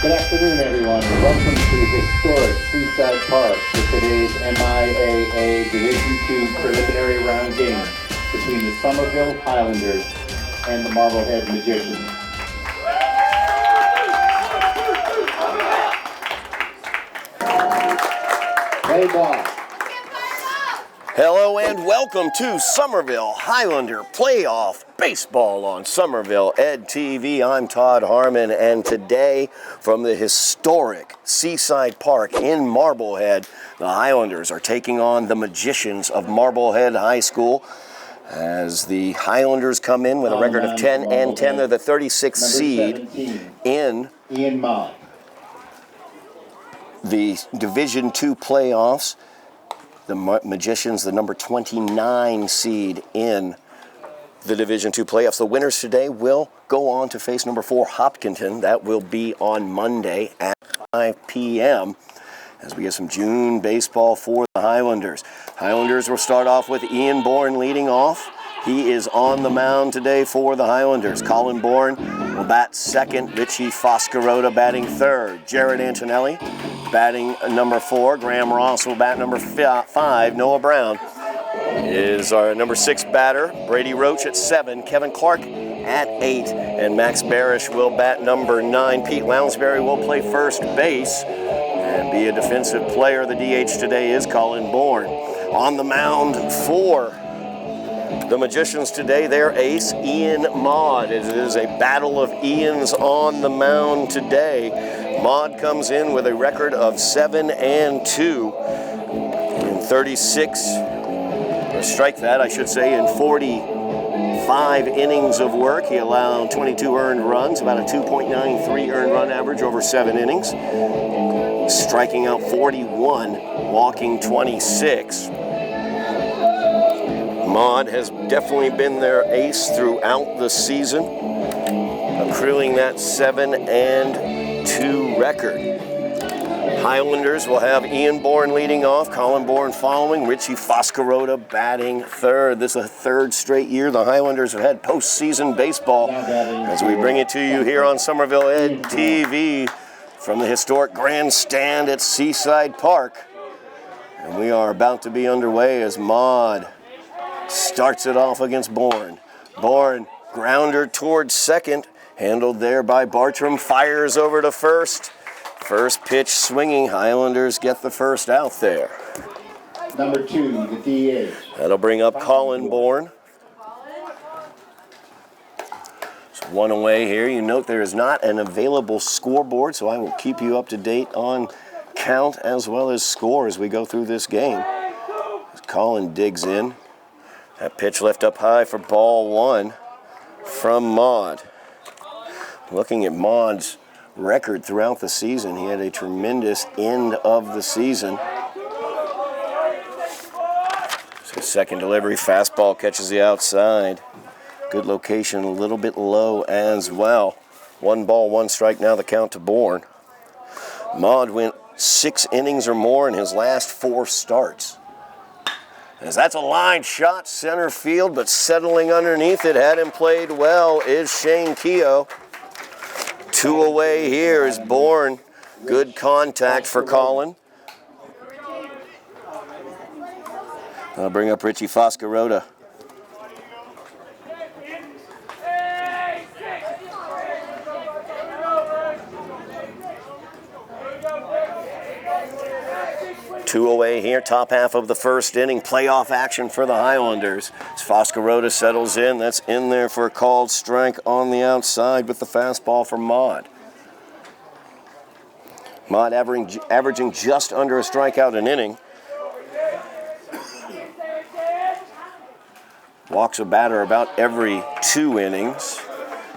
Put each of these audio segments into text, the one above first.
Good afternoon, everyone. Welcome to historic Seaside Park for today's MIAA Division II preliminary round game between the Somerville Highlanders and the Marblehead Magicians. Play ball. Hello and welcome to Somerville Highlander Playoff Baseball on Somerville Ed TV. I'm Todd Harmon, and today from the historic Seaside Park in Marblehead, the Highlanders are taking on the Magicians of Marblehead High School. As the Highlanders come in with a record of 10-10, they're the 36th seed in the Division II playoffs. The Magicians, the number 29 seed in the Division II playoffs. The winners today will go on to face number 4 Hopkinton. That will be on Monday at 5 p.m. as we get some June baseball for the Highlanders. Highlanders will start off with Ian Bourne leading off. He is on the mound today for the Highlanders. Colin Bourne will bat second. Richie Foscarota batting third. Jared Antonelli batting number 4. Graham Ross will bat number 5. Noah Brown is our number 6 batter. Brady Roach at 7. Kevin Clark at 8. And Max Barish will bat number 9. Pete Lounsbury will play first base and be a defensive player. The DH today is Colin Bourne. On the mound for the Magicians today, their ace, Ian Maud. It is a battle of Ians on the mound today. Maud comes in with a record of 7-2 in 36, or strike that, I should say, in 45 innings of work. He allowed 22 earned runs, about a 2.93 earned run average over 7 innings. Striking out 41, walking 26. Maud has definitely been their ace throughout the season, accruing that 7-2 record. Highlanders will have Ian Bourne leading off, Colin Bourne following, Richie Foscarota batting third. This is the 3rd straight year the Highlanders have had postseason baseball as we bring it to you here on Somerville Ed TV from the historic grandstand at Seaside Park. And we are about to be underway as Maud starts it off against Bourne. Bourne, grounder towards second, handled there by Bartram, fires over to first. First pitch swinging, Highlanders get the first out there. Number 2, the DH. That'll bring up Colin Bourne. So one away here. You note there is not an available scoreboard, so I will keep you up to date on count as well as score as we go through this game. As Colin digs in. That pitch left up high for ball 1 from Maud. Looking at Maud's record throughout the season, he had a tremendous end of the season. So second delivery, fastball catches the outside. Good location, a little bit low as well. 1 ball, 1 strike, now the count to Bourne. Maud went 6 innings or more in his last 4 starts. As that's a line shot center field, but settling underneath it, had him played well, is Shane Keogh. 2 away here is Bourne. Good contact for Colin. I'll bring up Richie Foscarota. Two away here, top half of the first inning. Playoff action for the Highlanders. As Foscarota settles in, that's in there for a called strike on the outside with the fastball for Maud. Maud averaging just under a strikeout an inning. Walks a batter about every 2 innings.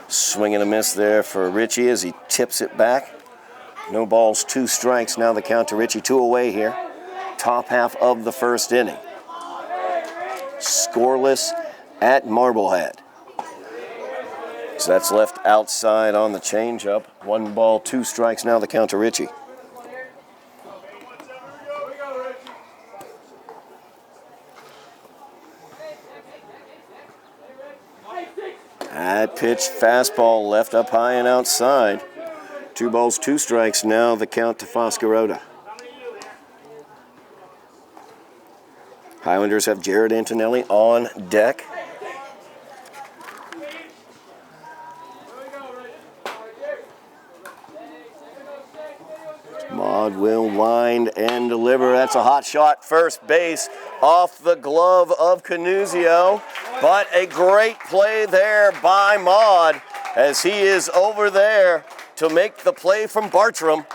Swing and a miss there for Richie as he tips it back. No balls, 2 strikes. Now the count to Richie. 2 away here. Top half of the first inning. Scoreless at Marblehead. So that's left outside on the changeup. 1 ball, 2 strikes. Now the count to Richie. That pitch, fastball left up high and outside. 2 balls, 2 strikes. Now the count to Foscarota. Highlanders have Jared Antonelli on deck. Maud will wind and deliver. That's a hot shot, first base, off the glove of Canuzio. But a great play there by Maud as he is over there to make the play from Bartram.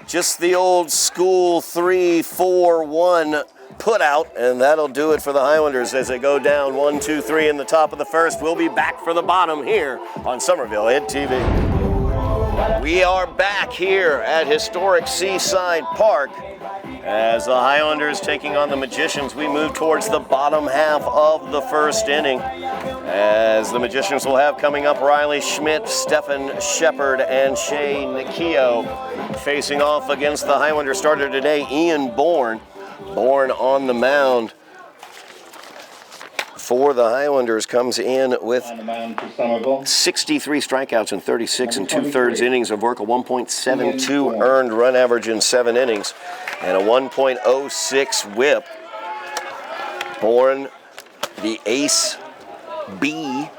Just the old school 3-4-1 put out, and that'll do it for the Highlanders as they go down 1-2-3 in the top of the first. We'll be back for the bottom here on Somerville Ed TV. We are back here at historic Seaside Park as the Highlanders taking on the Magicians. We move towards the bottom half of the first inning as the Magicians will have coming up Riley Schmidt, Stephen Shepard, and Shay Nikio facing off against the Highlander starter today, Ian Bourne. Bourne on the mound for the Highlanders comes in with 63 strikeouts in 36 and 2/3 innings of work, a 1.72 earned run average in 7 innings, and a 1.06 whip. Bourne, the ace B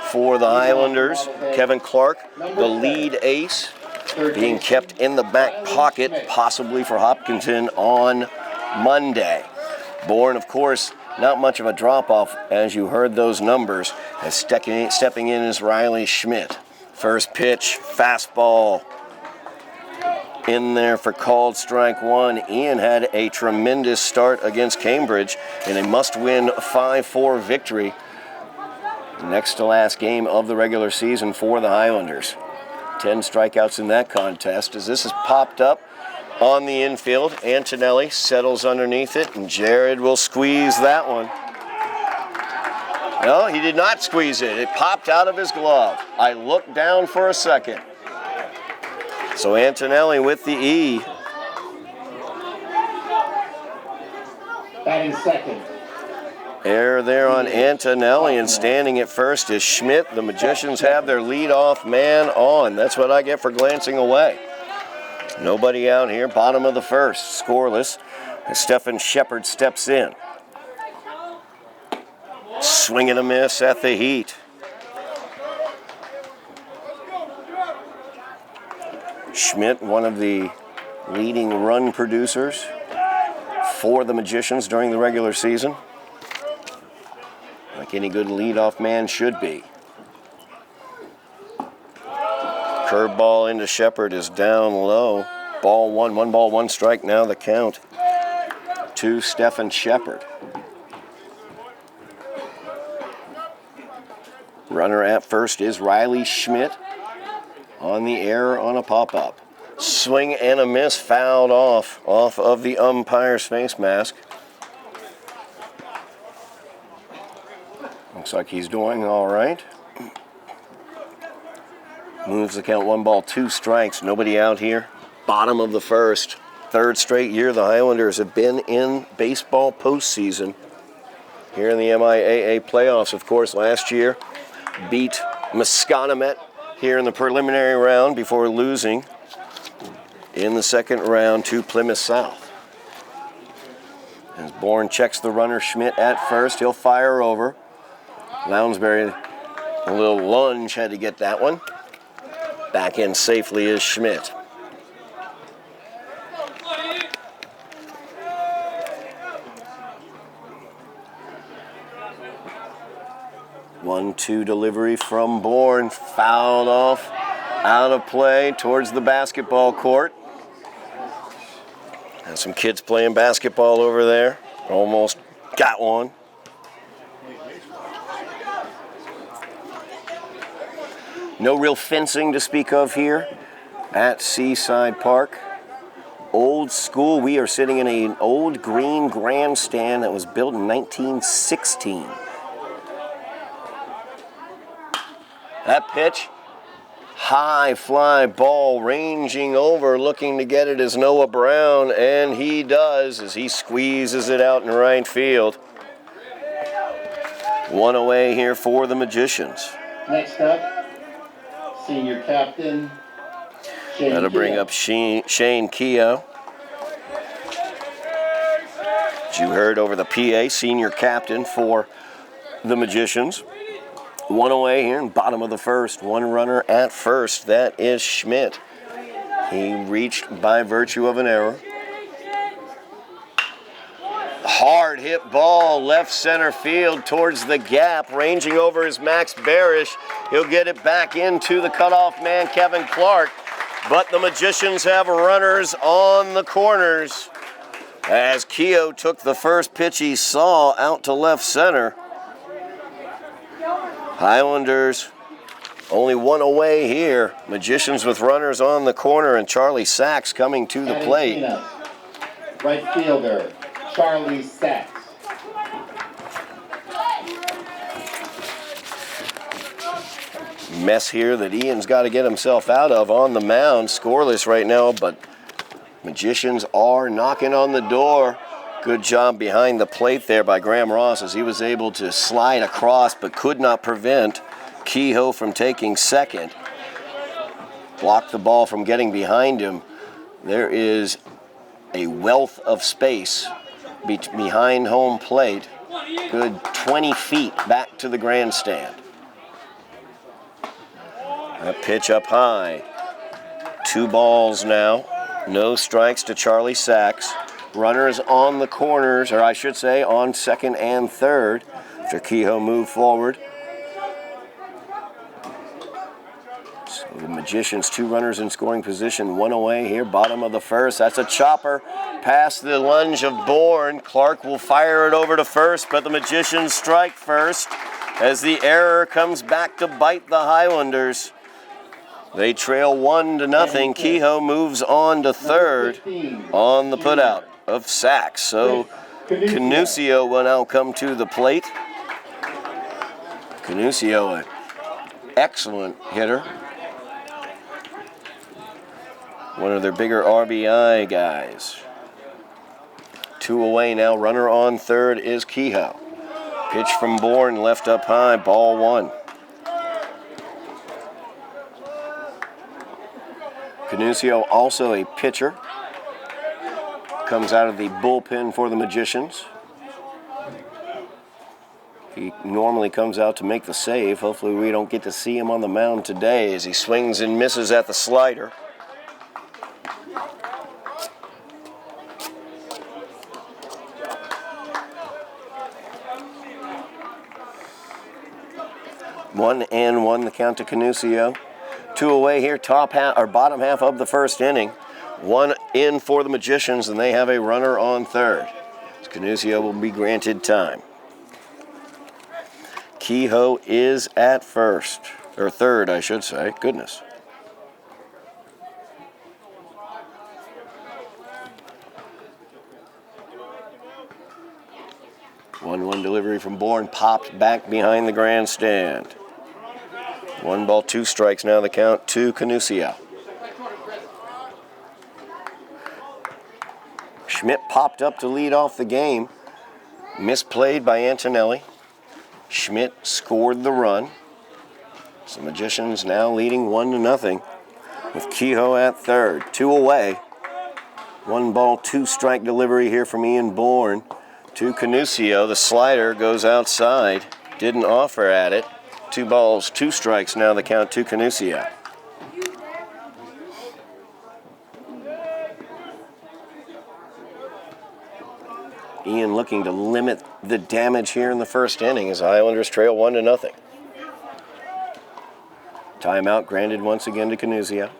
for the Highlanders. Kevin Clark, the lead ace, being kept in the back pocket, possibly for Hopkinton on Monday. Bourne, of course, not much of a drop-off as you heard those numbers, as stepping in is Riley Schmidt. First pitch, fastball in there for called strike 1. Ian had a tremendous start against Cambridge in a must-win 5-4 victory. Next to last game of the regular season for the Highlanders. 10 strikeouts in that contest as this has popped up on the infield. Antonelli settles underneath it, and Jared will squeeze that one. No, he did not squeeze it. It popped out of his glove. I looked down for a second. So Antonelli with the E. Batting second. Error there on Antonelli, and standing at first is Schmidt. The Magicians have their leadoff man on. That's what I get for glancing away. Nobody out here, bottom of the first, scoreless, as Stephen Shepard steps in. Swing and a miss at the heat. Schmidt, one of the leading run producers for the Magicians during the regular season. Like any good leadoff man should be. Curveball into Shepard is down low. Ball 1, 1 ball, 1 strike now the count to Stephen Shepard. Runner at first is Riley Schmidt on the error on a pop-up. Swing and a miss, fouled off of the umpire's face mask. Looks like he's doing all right. Moves the count 1 ball, 2 strikes. Nobody out here. Bottom of the first. 3rd straight year the Highlanders have been in baseball postseason. Here in the MIAA playoffs, of course, last year beat Masconomet here in the preliminary round before losing in the second round to Plymouth South. As Bourne checks the runner, Schmidt at first. He'll fire over. Lounsbury, a little lunge, had to get that one. Back in safely is Schmidt. One-two delivery from Bourne, fouled off, out of play towards the basketball court. And some kids playing basketball over there. Almost got one. No real fencing to speak of here at Seaside Park. Old school. We are sitting in an old green grandstand that was built in 1916. That pitch, high fly ball ranging over, looking to get it is Noah Brown, and he does as he squeezes it out in right field. One away here for the Magicians. Next up, senior captain That'll bring up Shane Keogh. As you heard over the PA, senior captain for the Magicians. One away here in bottom of the first. One runner at first. That is Schmidt. He reached by virtue of an error. Hard hit ball, left center field towards the gap. Ranging over is Max Barish. He'll get it back into the cutoff man, Kevin Clark. But the Magicians have runners on the corners. As Keogh took the first pitch he saw out to left center. Highlanders only one away here. Magicians with runners on the corner, and Charlie Sachs coming to the plate. Right fielder, Charlie Sachs. Mess here that Ian's got to get himself out of on the mound. Scoreless right now, but Magicians are knocking on the door. Good job behind the plate there by Graham Ross as he was able to slide across but could not prevent Kehoe from taking second. Blocked the ball from getting behind him. There is a wealth of space behind home plate. Good 20 feet back to the grandstand. A pitch up high. 2 balls now. No strikes to Charlie Sachs. Runners on the corners, or I should say on second and third, after Kehoe moved forward. So the Magicians, 2 runners in scoring position, 1 away here, bottom of the first. That's a chopper past the lunge of Bourne. Clark will fire it over to first, but the Magicians strike first as the error comes back to bite the Highlanders. They trail 1-0. Kehoe moves on to third on the putout of Sachs. So Canusio will now come to the plate. Canusio, an excellent hitter. One of their bigger RBI guys. 2 away now. Runner on third is Kehoe. Pitch from Bourne, left up high, ball 1. Canusio, also a pitcher, comes out of the bullpen for the Magicians. He normally comes out to make the save. Hopefully we don't get to see him on the mound today as he swings and misses at the slider. One and 1 the count to Canusio. 2 away here, top half or bottom half of the first inning. 1 in for the Magicians, and they have a runner on third. Canusio will be granted time. Kehoe is at first, or third, I should say. Goodness. One delivery from Bourne, popped back behind the grandstand. 1 ball, 2 strikes now the count to Canusio. Schmidt popped up to lead off the game. Misplayed by Antonelli. Schmidt scored the run. So Magicians now leading 1-0 with Kehoe at third. 2 away. 1 ball, 2 strike delivery here from Ian Bourne to Canusio. The slider goes outside. Didn't offer at it. 2 balls, 2 strikes now the count to Canusio. Ian looking to limit the damage here in the first inning as the Highlanders trail 1-0. Timeout granted once again to Canusio.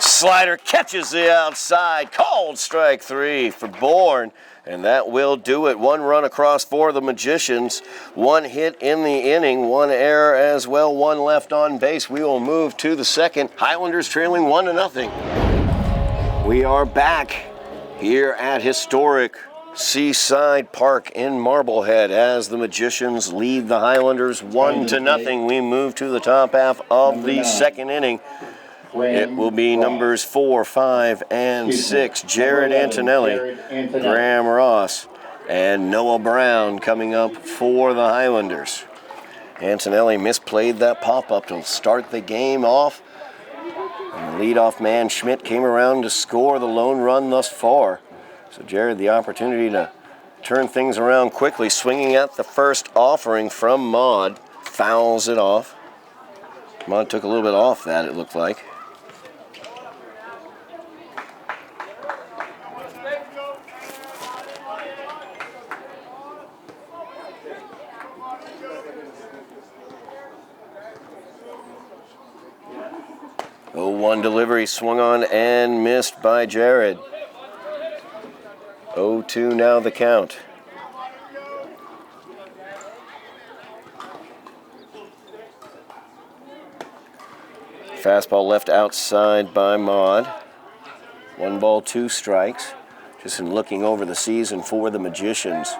Slider catches the outside. Called strike 3 for Bourne. And that will do it. 1 run across for the Magicians. 1 hit in the inning. 1 error as well. 1 left on base. We will move to the second. Highlanders trailing 1-0. We are back here at historic Seaside Park in Marblehead as the Magicians lead the Highlanders 1-0. We move to the top half of the second inning. It will be numbers 4, 5, and 6. Jared Antonelli, Graham Ross, and Noah Brown coming up for the Highlanders. Antonelli misplayed that pop-up to start the game off. And the leadoff man, Schmidt, came around to score the lone run thus far. So Jared, the opportunity to turn things around quickly, swinging at the first offering from Maud. Fouls it off. Maud took a little bit off that, it looked like. One delivery swung on and missed by Jared. 0-2 now the count. Fastball left outside by Maud. 1 ball, 2 strikes. Just in looking over the season for the Magicians,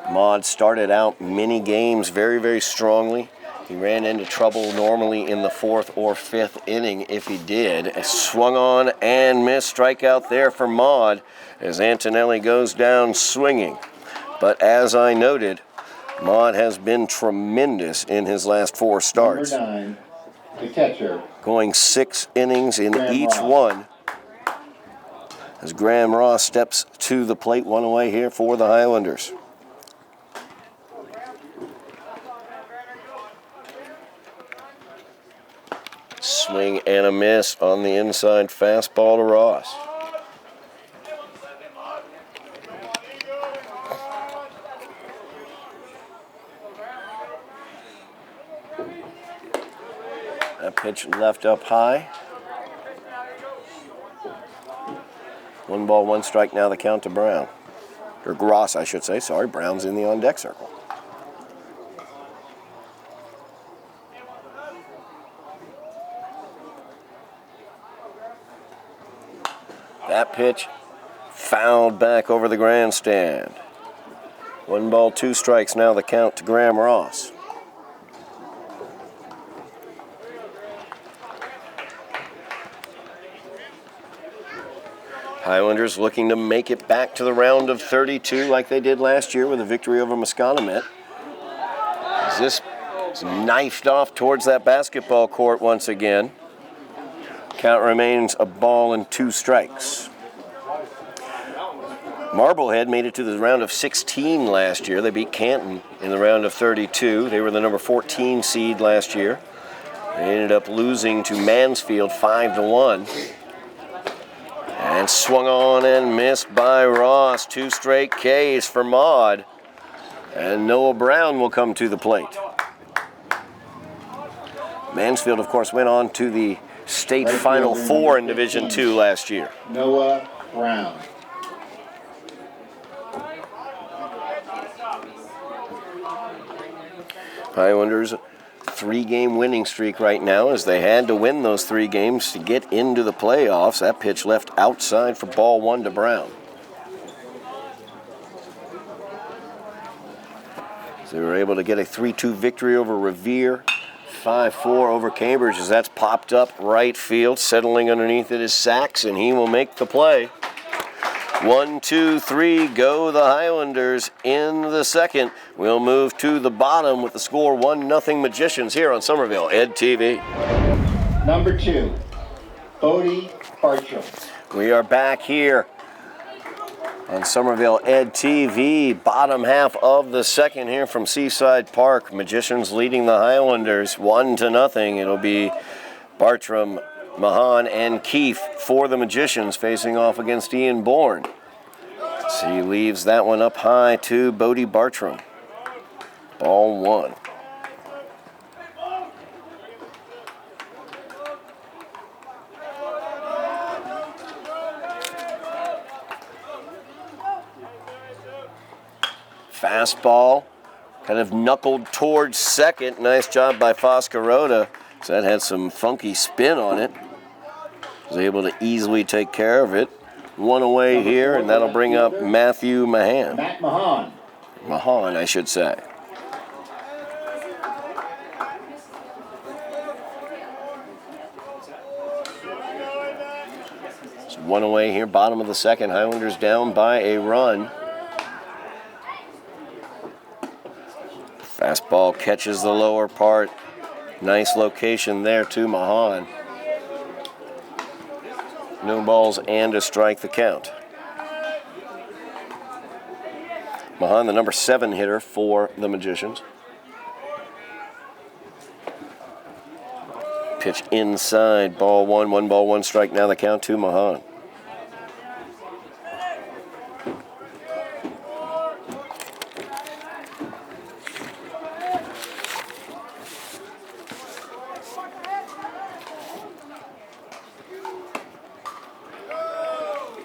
Maud started out many games very, very strongly. He ran into trouble normally in the 4th or 5th inning if he did. Swung on and missed. Strikeout there for Maud as Antonelli goes down swinging. But as I noted, Maud has been tremendous in his last 4 starts. Number 9, the catcher. Going 6 innings in each one. As Graham Ross steps to the plate, 1 away here for the Highlanders. Swing and a miss on the inside fastball to Ross. That pitch left up high. 1 ball, 1 strike now the count to Brown. Or Ross, I should say. Sorry, Brown's in the on-deck circle. That pitch fouled back over the grandstand. 1 ball, 2 strikes now the count to Graham Ross. Highlanders looking to make it back to the round of 32 like they did last year with a victory over Musconomet. As this is knifed off towards that basketball court once again. Count remains a ball and 2 strikes. Marblehead made it to the round of 16 last year. They beat Canton in the round of 32. They were the number 14 seed last year. They ended up losing to Mansfield 5-1. And swung on and missed by Ross. 2 straight Ks for Maud. And Noah Brown will come to the plate. Mansfield, of course, went on to the state Final Four in Division II last year. Noah Brown. Highlanders 3-game winning streak right now as they had to win those 3 games to get into the playoffs. That pitch left outside for ball 1 to Brown. So they were able to get a 3-2 victory over Revere. 5-4 over Cambridge as that's popped up right field. Settling underneath it is Sachs, and he will make the play. 1, 2, 3, go the Highlanders in the second. We'll move to the bottom with the score 1-0 Magicians here on Somerville Ed TV. Number 2, Bodie Bartram. We are back here on Somerville Ed TV, bottom half of the second here from Seaside Park. Magicians leading the Highlanders 1-0. It'll be Bartram, Mahan, and Keefe for the Magicians facing off against Ian Bourne. So he leaves that one up high to Bodie Bartram. Ball 1. Fastball, kind of knuckled towards second. Nice job by Foscarota. So that had some funky spin on it. Was able to easily take care of it. 1 away here, and that'll bring up Matthew Mahan. Matt Mahan. Mahan, I should say. One away here, bottom of the second. Highlanders down by a run. Fastball catches the lower part. Nice location there to Mahan. No balls and a strike the count. Mahan, the number 7 hitter for the Magicians. Pitch inside, ball 1, 1 ball, 1 strike. Now the count to Mahan.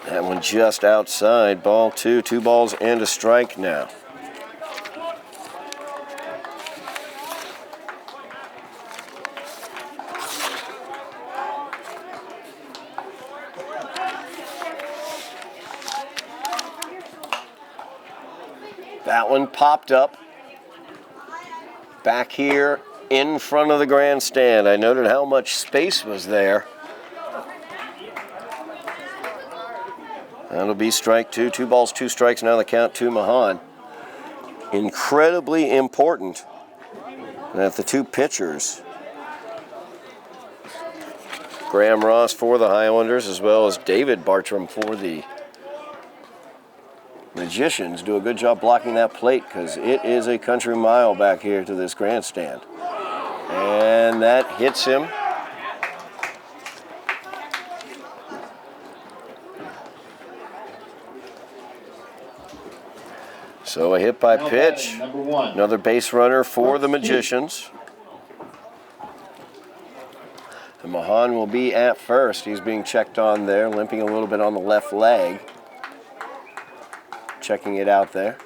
That one just outside, ball 2, 2 balls and a strike now. That one popped up back here in front of the grandstand. I noted how much space was there. That'll be strike 2. 2 balls, 2 strikes. Now the count to Mahan. Incredibly important that the 2 pitchers, Graham Ross for the Highlanders as well as David Bartram for the Magicians, do a good job blocking that plate because it is a country mile back here to this grandstand. And that hits him. So a hit by pitch. Another base runner for the Magicians. And Mahan will be at first. He's being checked on there, limping a little bit on the left leg. Checking it out there.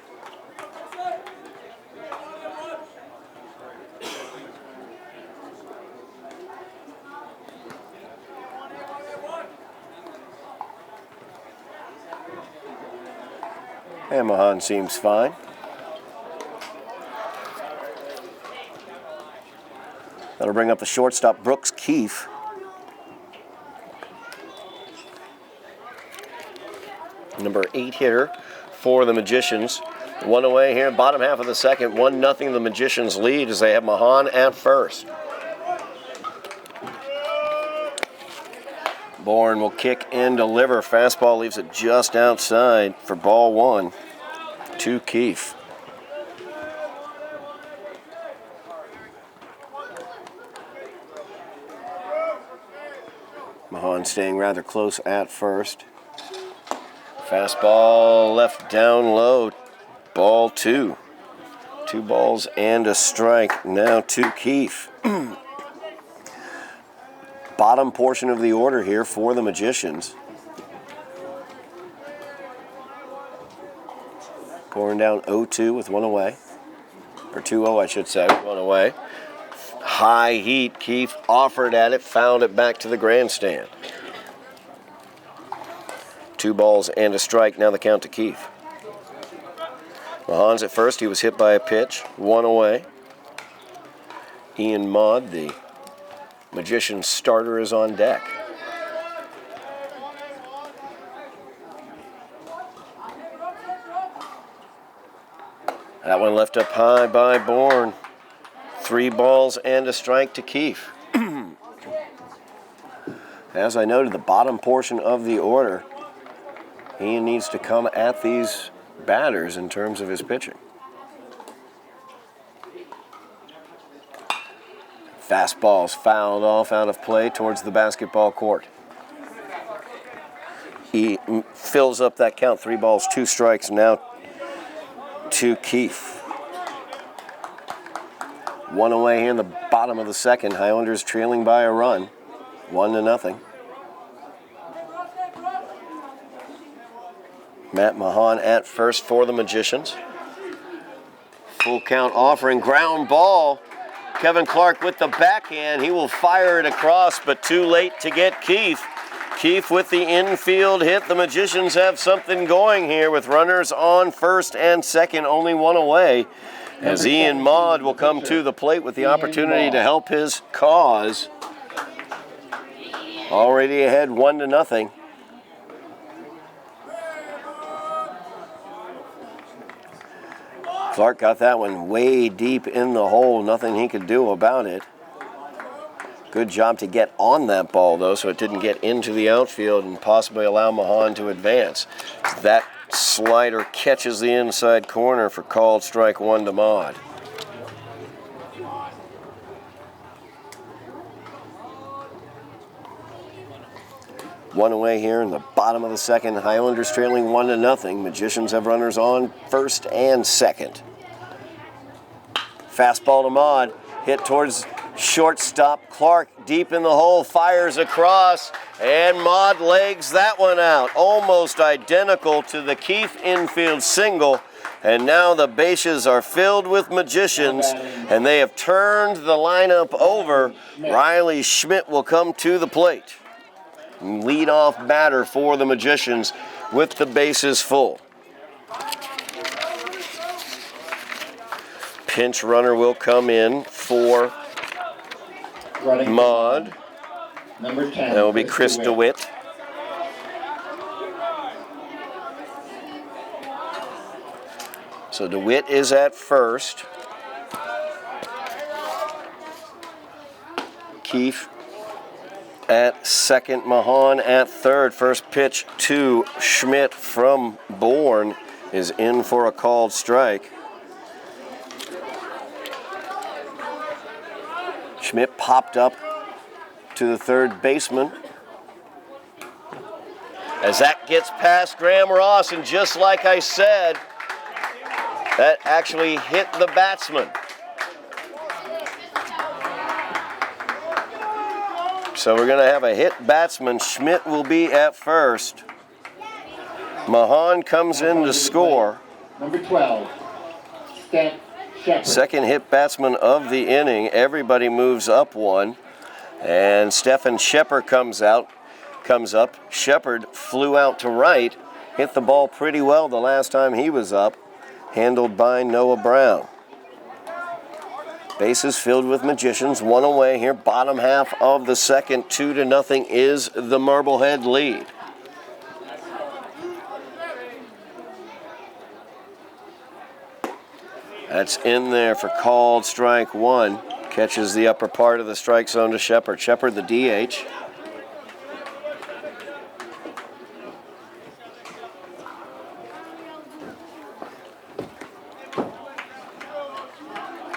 And Mahan seems fine. That'll bring up the shortstop, Brooks Keefe. Number 8 hitter for the Magicians. One away here, bottom half of the second. 1-0 the Magicians lead as they have Mahan at first. Bourne will kick and deliver. Fastball leaves it just outside for ball 1 to Keefe. Mahan staying rather close at first. Fastball left down low. Ball 2. 2 balls and a strike now to Keefe. Bottom portion of the order here for the Magicians. Pouring down 0-2 with 1 away. Or 2-0, I should say, 1 away. High heat. Keefe offered at it, found it back to the grandstand. 2 balls and a strike. Now the count to Keefe. Mahan's at first. He was hit by a pitch. 1 away. Ian Maud, the Magician's starter, is on deck. That one left up high by Bourne. 3 balls and a strike to Keefe. As I noted, the bottom portion of the order, he needs to come at these batters in terms of his pitching. Fastball's fouled off out of play towards the basketball court. He fills up that count. 3 balls, 2 strikes now to Keefe. 1 away here in the bottom of the second. Highlanders trailing by a run. 1-0. Matt Mahan at first for the Magicians. Full count offering, ground ball. Kevin Clark with the backhand. He will fire it across, but too late to get Keefe. Keefe with the infield hit. The Magicians have something going here with runners on first and second, only 1 away. As Ian Maud will come to the plate with the opportunity to help his cause. Already ahead 1-0. Clark got that one way deep in the hole. Nothing he could do about it. Good job to get on that ball, though, so it didn't get into the outfield and possibly allow Mahan to advance. That slider catches the inside corner for called strike one to Maud. One away here in the bottom of the second. Highlanders trailing 1-0. Magicians have runners on first and second. Fastball to Maud. Hit towards shortstop. Clark deep in the hole. Fires across. And Maud legs that one out. Almost identical to the Keefe infield single. And now the bases are filled with Magicians. And they have turned the lineup over. Riley Schmidt will come to the plate. Lead-off batter for the Magicians with the bases full. Pinch runner will come in for Maud. Number 10. That will be Chris DeWitt. So DeWitt is at first. Keefe at second, Mahan at third. First pitch to Schmidt from Bourne is in for a called strike. Schmidt popped up to the third baseman. As that gets past Graham Ross, and just like I said, that actually hit the batsman. So we're going to have a hit batsman. Schmidt will be at first. Mahan comes in to score. Number 12, Steph Shepard. Second hit batsman of the inning. Everybody moves up one. And Stephen Shepard comes up. Shepard flew out to right. Hit the ball pretty well the last time he was up. Handled by Noah Brown. Bases filled with Magicians. One away here. Bottom half of the second. 2-0 is the Marblehead lead. That's in there for called strike one. Catches the upper part of the strike zone to Shepard. Shepard, the DH.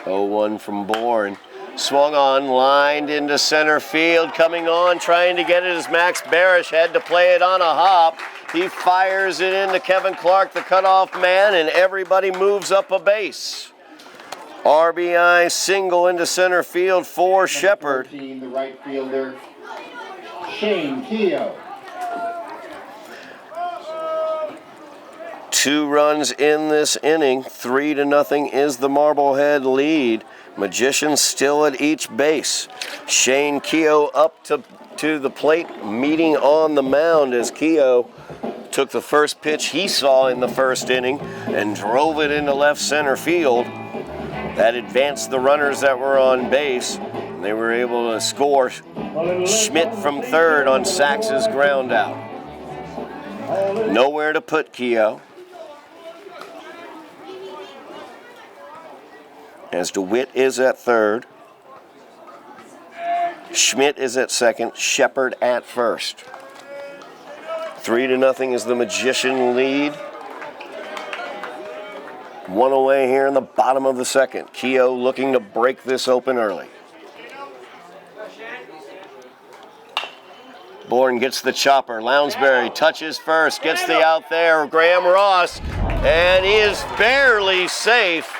One from Bourne. Swung on, lined into center field. Coming on, trying to get it as Max Barish had to play it on a hop. He fires it into Kevin Clark, the cutoff man, and everybody moves up a base. RBI single into center field for Shepard. 14, the right fielder, Shane Keogh. 2 runs in this inning. 3-0 is the Marblehead lead. Magicians still at each base. Shane Keogh up to the plate, meeting on the mound as Keogh took the first pitch he saw in the first inning and drove it into left center field. That advanced the runners that were on base. They were able to score. Schmidt from third on Sachs's ground out. Nowhere to put Keogh. As DeWitt is at third. Schmidt is at second. Shepard at first. 3-0 is the Magician lead. One away here in the bottom of the second. Keogh looking to break this open early. Bourne gets the chopper. Lounsbury touches first, gets the out there. Graham Ross, and he is barely safe.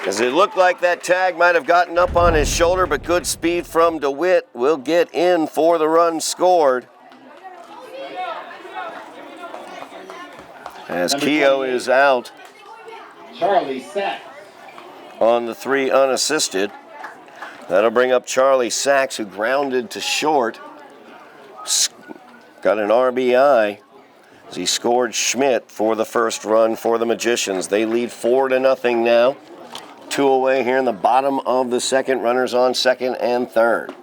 As it looked like that tag might have gotten up on his shoulder, but good speed from DeWitt will get in for the run scored. As Keogh is out Charlie Sachs on the 3 unassisted. That'll bring up Charlie Sachs, who grounded to short. Got an RBI as he scored Schmidt for the first run for the Magicians. They lead 4-0 now. 2 away here in the bottom of the second. Runners on second and third.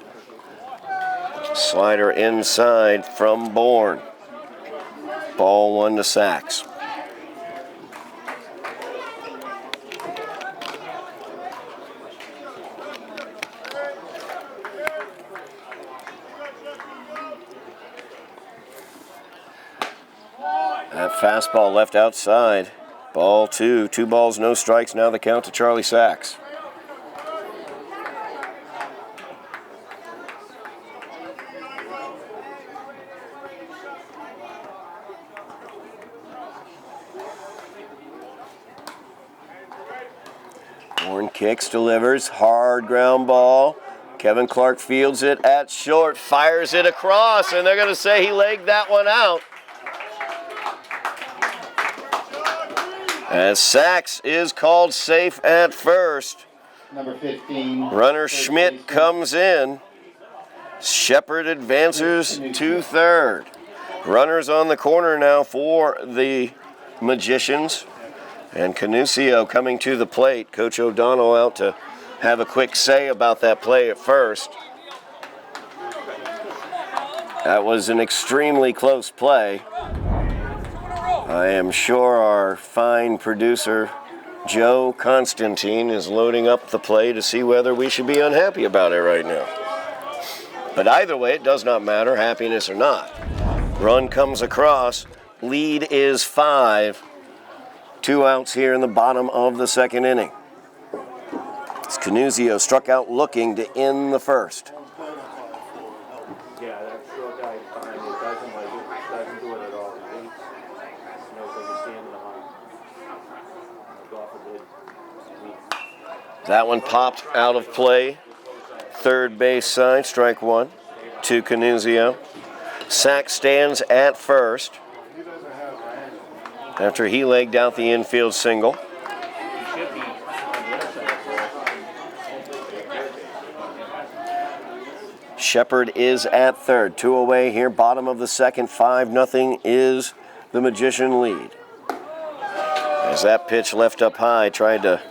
Slider inside from Bourne. Ball 1 to Sachs. That fastball left outside. Ball 2. 2 balls, no strikes. Now the count to Charlie Sachs. Bourne kicks, delivers, hard ground ball. Kevin Clark fields it at short, fires it across, and they're going to say he legged that one out. As Sachs is called safe at first. Number 15. Runner Schmidt comes in. Shepard advances to third. Runners on the corner now for the Magicians. And Canusio coming to the plate. Coach O'Donnell out to have a quick say about that play at first. That was an extremely close play. I am sure our fine producer, Joe Constantine, is loading up the play to see whether we should be unhappy about it right now. But either way, it does not matter, happiness or not. Run comes across. Lead is 5. 2 outs here in the bottom of the second inning. It's Canusio struck out looking to end the first. Yeah, that short guy behind it doesn't do it at all. He knows that he's standing behind. That one popped out of play. Third base side, strike 1 to Canusio. Sachs stands at first after he legged out the infield single. Shepard is at third. 2 away here, bottom of the second. 5-0 is the Magician lead. As that pitch left up high, tried to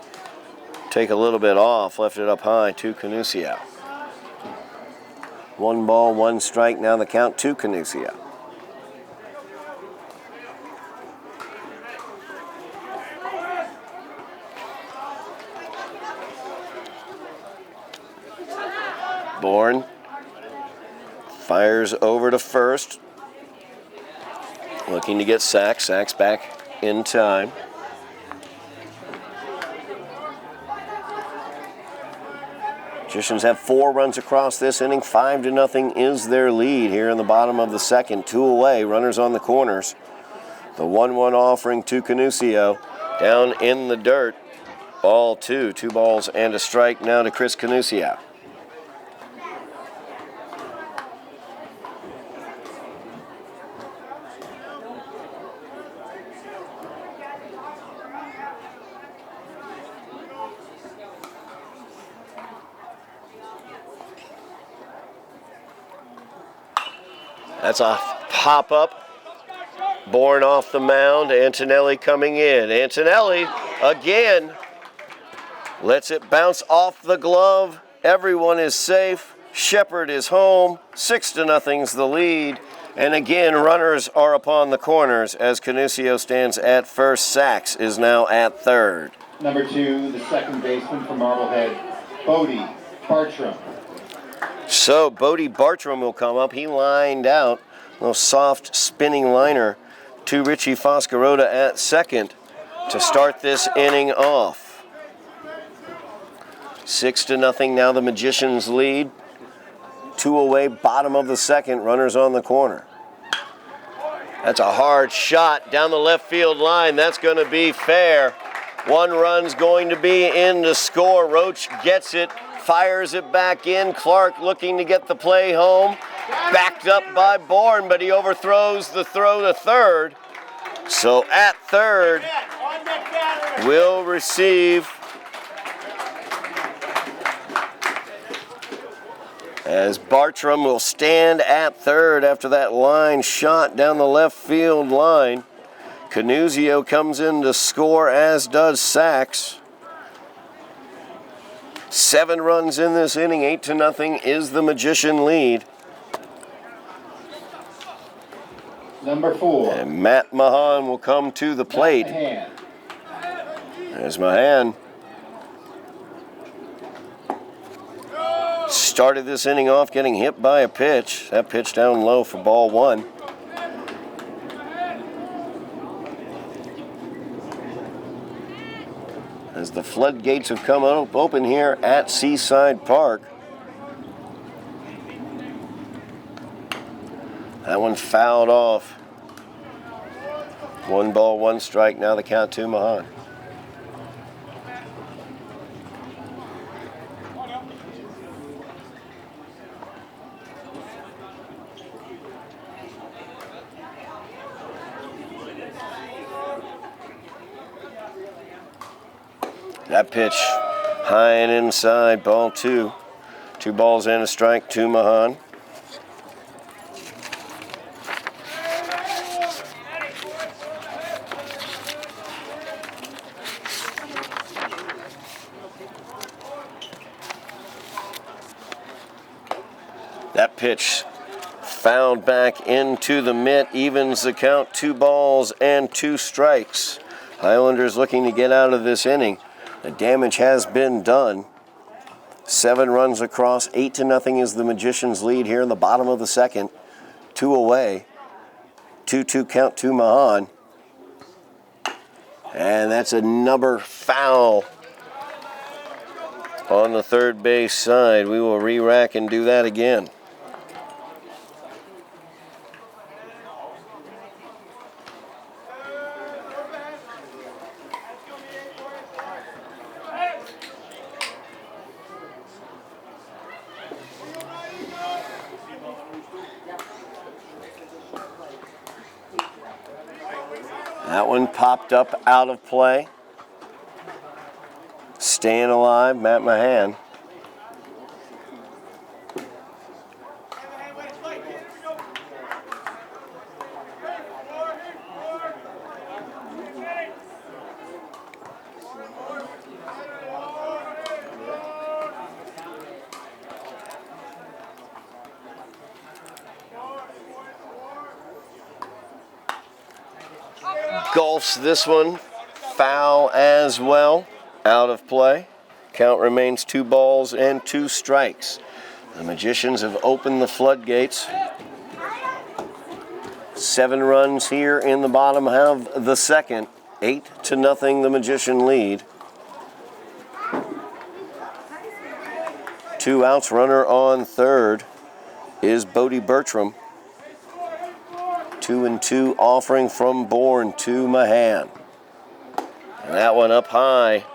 take a little bit off, left it up high to Canusio. 1 ball, 1 strike, now the count to Canusio. Bourne fires over to first. Looking to get Sachs. Sachs back in time. Magicians have 4 runs across this inning. 5-0 is their lead here in the bottom of the second. 2 away, runners on the corners. The 1-1 offering to Canusio. Down in the dirt. Ball 2. 2 balls and a strike now to Chris Canusio. That's a pop-up. Bourne off the mound. Antonelli coming in. Antonelli again lets it bounce off the glove. Everyone is safe. Shepard is home. 6-0's the lead. And again, runners are upon the corners as Canusio stands at first. Sachs is now at third. Number 2, the second baseman from Marblehead, Bodie Bartram. So Bodie Bartram will come up. He lined out a little soft spinning liner to Richie Foscarota at second to start this inning off. 6-0 now the Magicians lead. 2 away, bottom of the second, runners on the corner. That's a hard shot down the left field line. That's going to be fair. 1 run's going to be in to score. Roach gets it. Fires it back in. Clark looking to get the play home. Backed up by Bourne, but he overthrows the throw to third. So at third, will receive as Bartram will stand at third after that line shot down the left field line. Canusio comes in to score, as does Sachs. 7 runs in this inning, 8-0 is the Magician lead. Number 4. And Matt Mahan will come to the plate. There's Mahan. Started this inning off getting hit by a pitch. That pitch down low for ball 1. as the floodgates have come open here at Seaside Park. That one fouled off. 1 ball, 1 strike. Now the count to Mahan. That pitch high and inside, ball 2. 2 balls and a strike to Mahan. That pitch fouled back into the mitt, evens the count, 2 balls and 2 strikes. Highlanders looking to get out of this inning. The damage has been done. 7 runs across, 8-0 is the Magicians' lead here in the bottom of the second. 2 away, 2-2 count to Mahan. And that's another foul on the third base side. We will re-rack and do that again. That one popped up out of play. Staying alive, Matt Mahan. Golfs this one, foul as well, out of play. Count remains 2 balls and 2 strikes. The Magicians have opened the floodgates. 7 runs here in the bottom half of the second. 8-0 the Magician lead. 2 outs, runner on third is Bodie Bertram. 2-2 offering from Bourne to Mahan. And that one up high.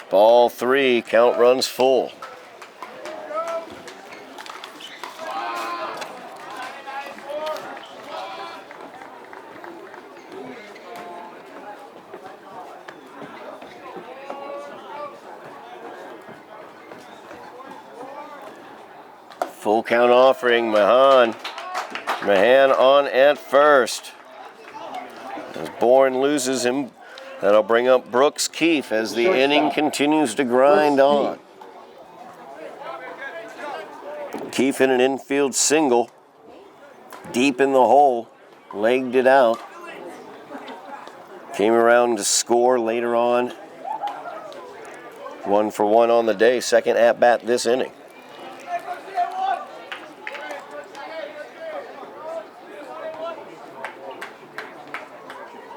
Ball 3, count runs full. Full count offering, Mahan. Mahan on at first. As Bourne loses him, that'll bring up Brooks Keefe as the inning continues to grind on. Keefe in an infield single, deep in the hole, legged it out. Came around to score later on. 1 for 1 on the day, second at bat this inning.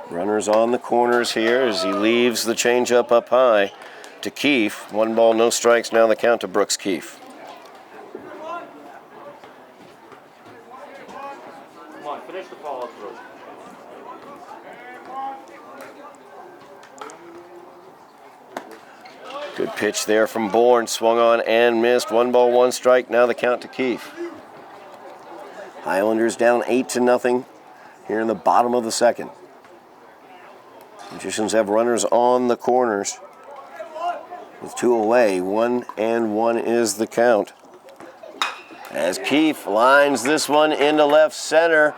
Runners on the corners here as he leaves the changeup up high to Keefe. 1 ball, no strikes, now the count to Brooks Keefe. Come on, finish the follow through. Good pitch there from Bourne, swung on and missed. 1 ball, 1 strike, now the count to Keefe. Highlanders down 8-0 here in the bottom of the second. Magicians have runners on the corners with 2 away. 1-1 is the count. As Keefe lines this one into left center.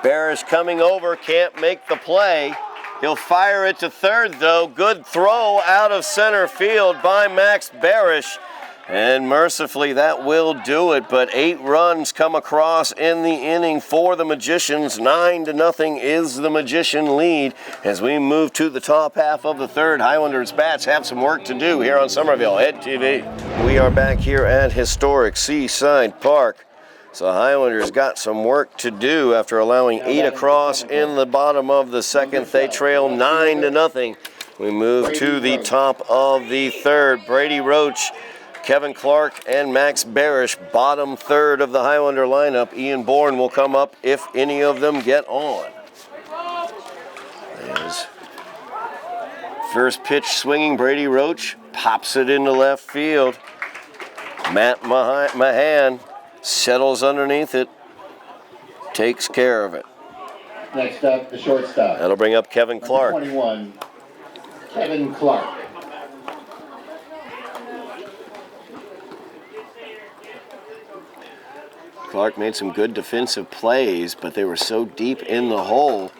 Barish coming over, can't make the play. He'll fire it to third though. Good throw out of center field by Max Barish. And mercifully that will do it, but 8 runs come across in the inning for the Magicians. 9-0 is the Magician lead as we move to the top half of the third. Highlanders bats have some work to do here on Somerville Head TV. We are back here at historic Seaside Park. So Highlanders got some work to do after allowing 8 across in the bottom of the second. They trail 9-0. We move to the top of the third. Brady Roach, Kevin Clark, and Max Barish, bottom third of the Highlander lineup. Ian Bourne will come up if any of them get on. As first pitch swinging, Brady Roach pops it into left field. Matt Mahan settles underneath it, takes care of it. Next up, the shortstop. That'll bring up Kevin Clark. 21, Kevin Clark. Clark made some good defensive plays, but they were so deep in the hole.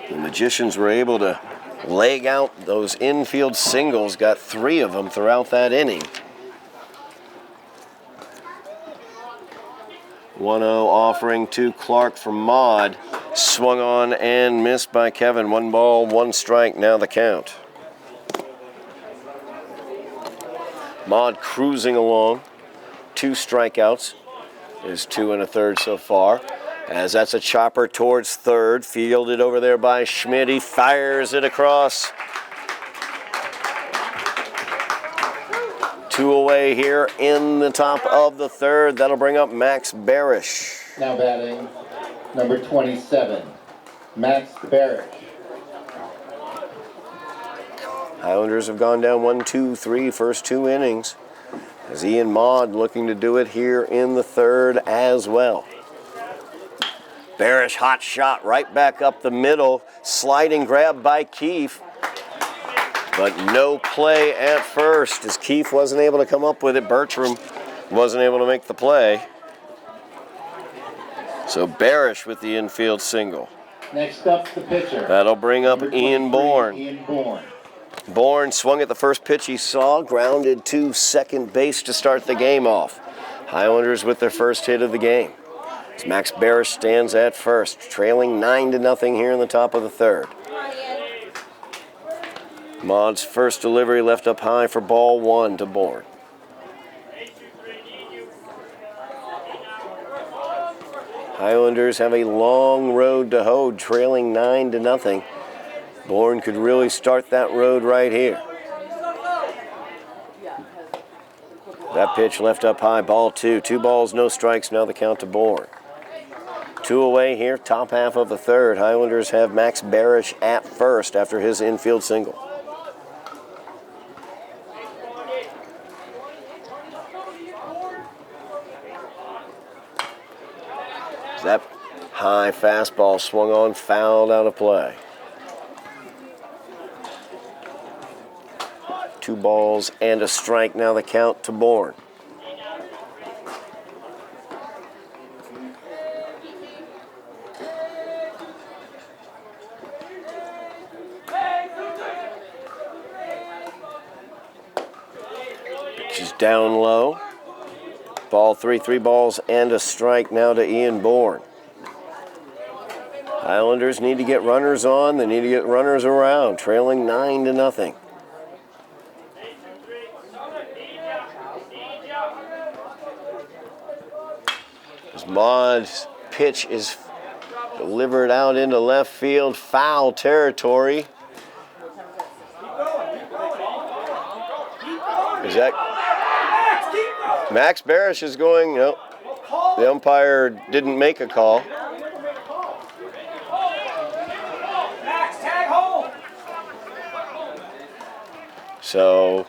The Magicians were able to leg out those infield singles, got 3 of them throughout that inning. 1-0 offering to Clark from Maud. Swung on and missed by Kevin. 1 ball, 1 strike, now the count. Maud cruising along. 2 strikeouts. Is 2 1/3 so far. As that's a chopper towards third. Fielded over there by Schmidt. He fires it across. 2 away here in the top of the third. That'll bring up Max Barish. Now batting, number 27, Max Barish. Highlanders have gone down 1-2-3 first 2 innings. As Ian Maud looking to do it here in the third as well. Barish, hot shot right back up the middle. Sliding grab by Keefe. But no play at first as Keefe wasn't able to come up with it. Bertram wasn't able to make the play. So Barish with the infield single. Next up, the pitcher. That'll bring up Ian Bourne. Ian Bourne. Bourne swung at the first pitch he saw, grounded to second base to start the game off. Highlanders with their first hit of the game. As Max Barish stands at first, trailing 9-0 here in the top of the third. Maud's first delivery left up high for ball 1 to Bourne. Highlanders have a long road to hoe, trailing 9-0. Bourne could really start that road right here. That pitch left up high, ball 2. 2 balls, no strikes, now the count to Bourne. 2 away here, top half of the third. Highlanders have Max Barish at first after his infield single. That high fastball swung on, fouled out of play. 2 balls and a strike, now the count to Bourne. Pitch is down low. Ball 3, 3 balls and a strike now to Ian Bourne. Highlanders need to get runners on. They need to get runners around, trailing 9-0. As Maud's pitch is delivered out into left field, foul territory. Is that Max Barish is going? No, the umpire didn't make a call. So,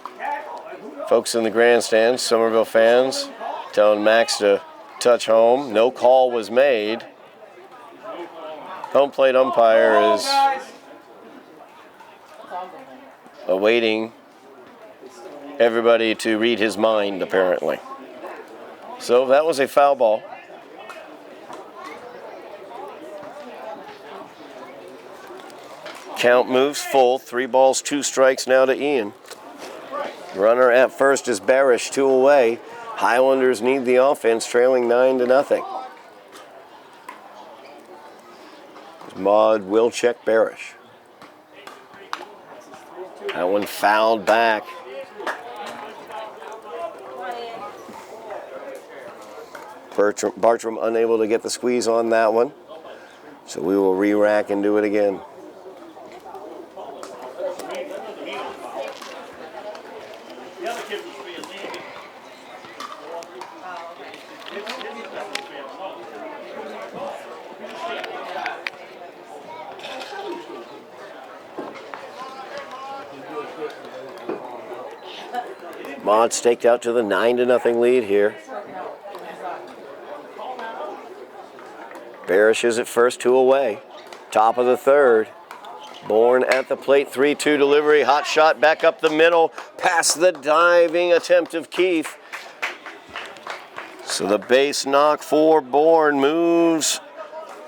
folks in the grandstands, Somerville fans, telling Max to touch home. No call was made. Home plate umpire is awaiting everybody to read his mind, apparently. So that was a foul ball. Count moves full. 3 balls, 2 strikes now to Ian. Runner at first is Barish, 2 away. Highlanders need the offense, trailing 9-0. Maud will check Barish. That one fouled back. Bartram unable to get the squeeze on that one. So we will re-rack and do it again. Maud staked out to the 9-0 lead here. Barish is at first, 2 away. Top of the third. Bourne at the plate, 3-2 delivery. Hot shot back up the middle. Past the diving attempt of Keefe. So the base knock for Bourne moves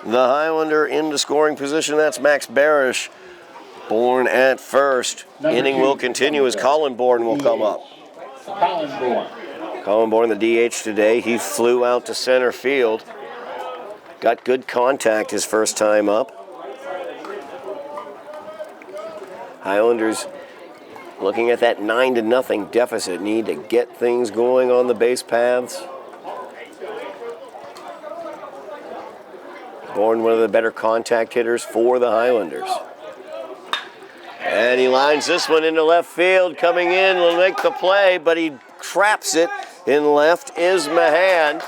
the Highlander into scoring position. That's Max Barish. Bourne at first. Inning will continue as Colin Bourne will come up. Colin Bourne, the DH today. He flew out to center field. Got good contact his first time up. Highlanders looking at that 9-0 deficit. Need to get things going on the base paths. Bourne, one of the better contact hitters for the Highlanders. And he lines this one into left field. Coming in will make the play, but he traps it. In left is Mahan.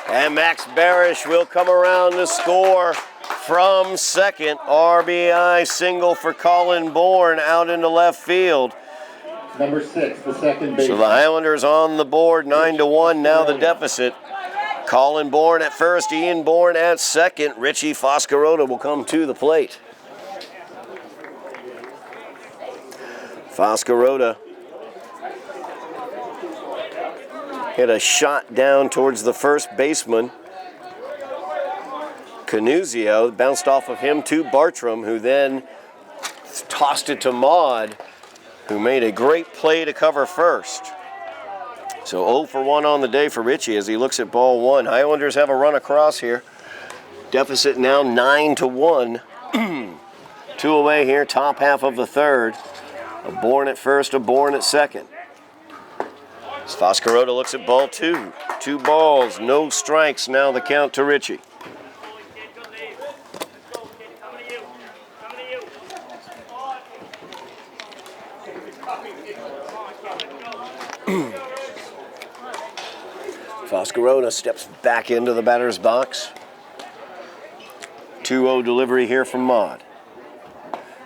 And Max Barish will come around to score from second. RBI single for Colin Bourne out into left field. Number 6, the second base. So the Highlanders on the board, 9-1. Now the deficit. Colin Bourne at first, Ian Bourne at second. Richie Foscarota will come to the plate. Foscarota hit a shot down towards the first baseman. Canuzio bounced off of him to Bartram, who then tossed it to Maud, who made a great play to cover first. So 0 for 1 on the day for Richie as he looks at ball one. Highlanders have a run across here. Deficit now 9-1. 2 away here, top half of the third. A Bourne at first, a Bourne at second. As Foscarota looks at ball two. 2 balls, no strikes. Now the count to Richie. Foscarota steps back into the batter's box. 2-0 delivery here from Maud.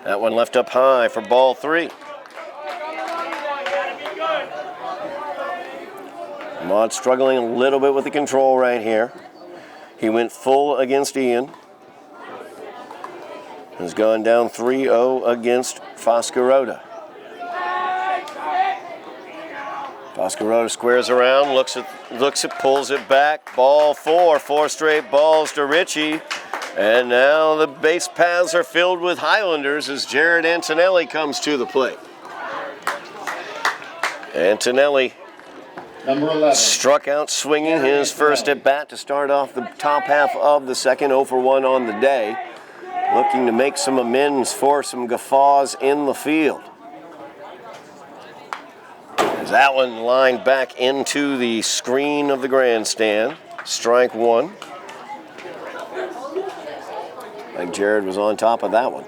That one left up high for ball 3. Maud struggling a little bit with the control right here. He went full against Ian. Has gone down 3-0 against Foscarota. Foscarota squares around, looks at, pulls it back. Ball 4, 4 straight balls to Richie. And now the base paths are filled with Highlanders as Jared Antonelli comes to the plate. Antonelli Number 11. Struck out swinging his first at bat to start off the top half of the second, 0 for 1 on the day. Looking to make some amends for some guffaws in the field. As that one lined back into the screen of the grandstand. Strike 1. I think Jared was on top of that one.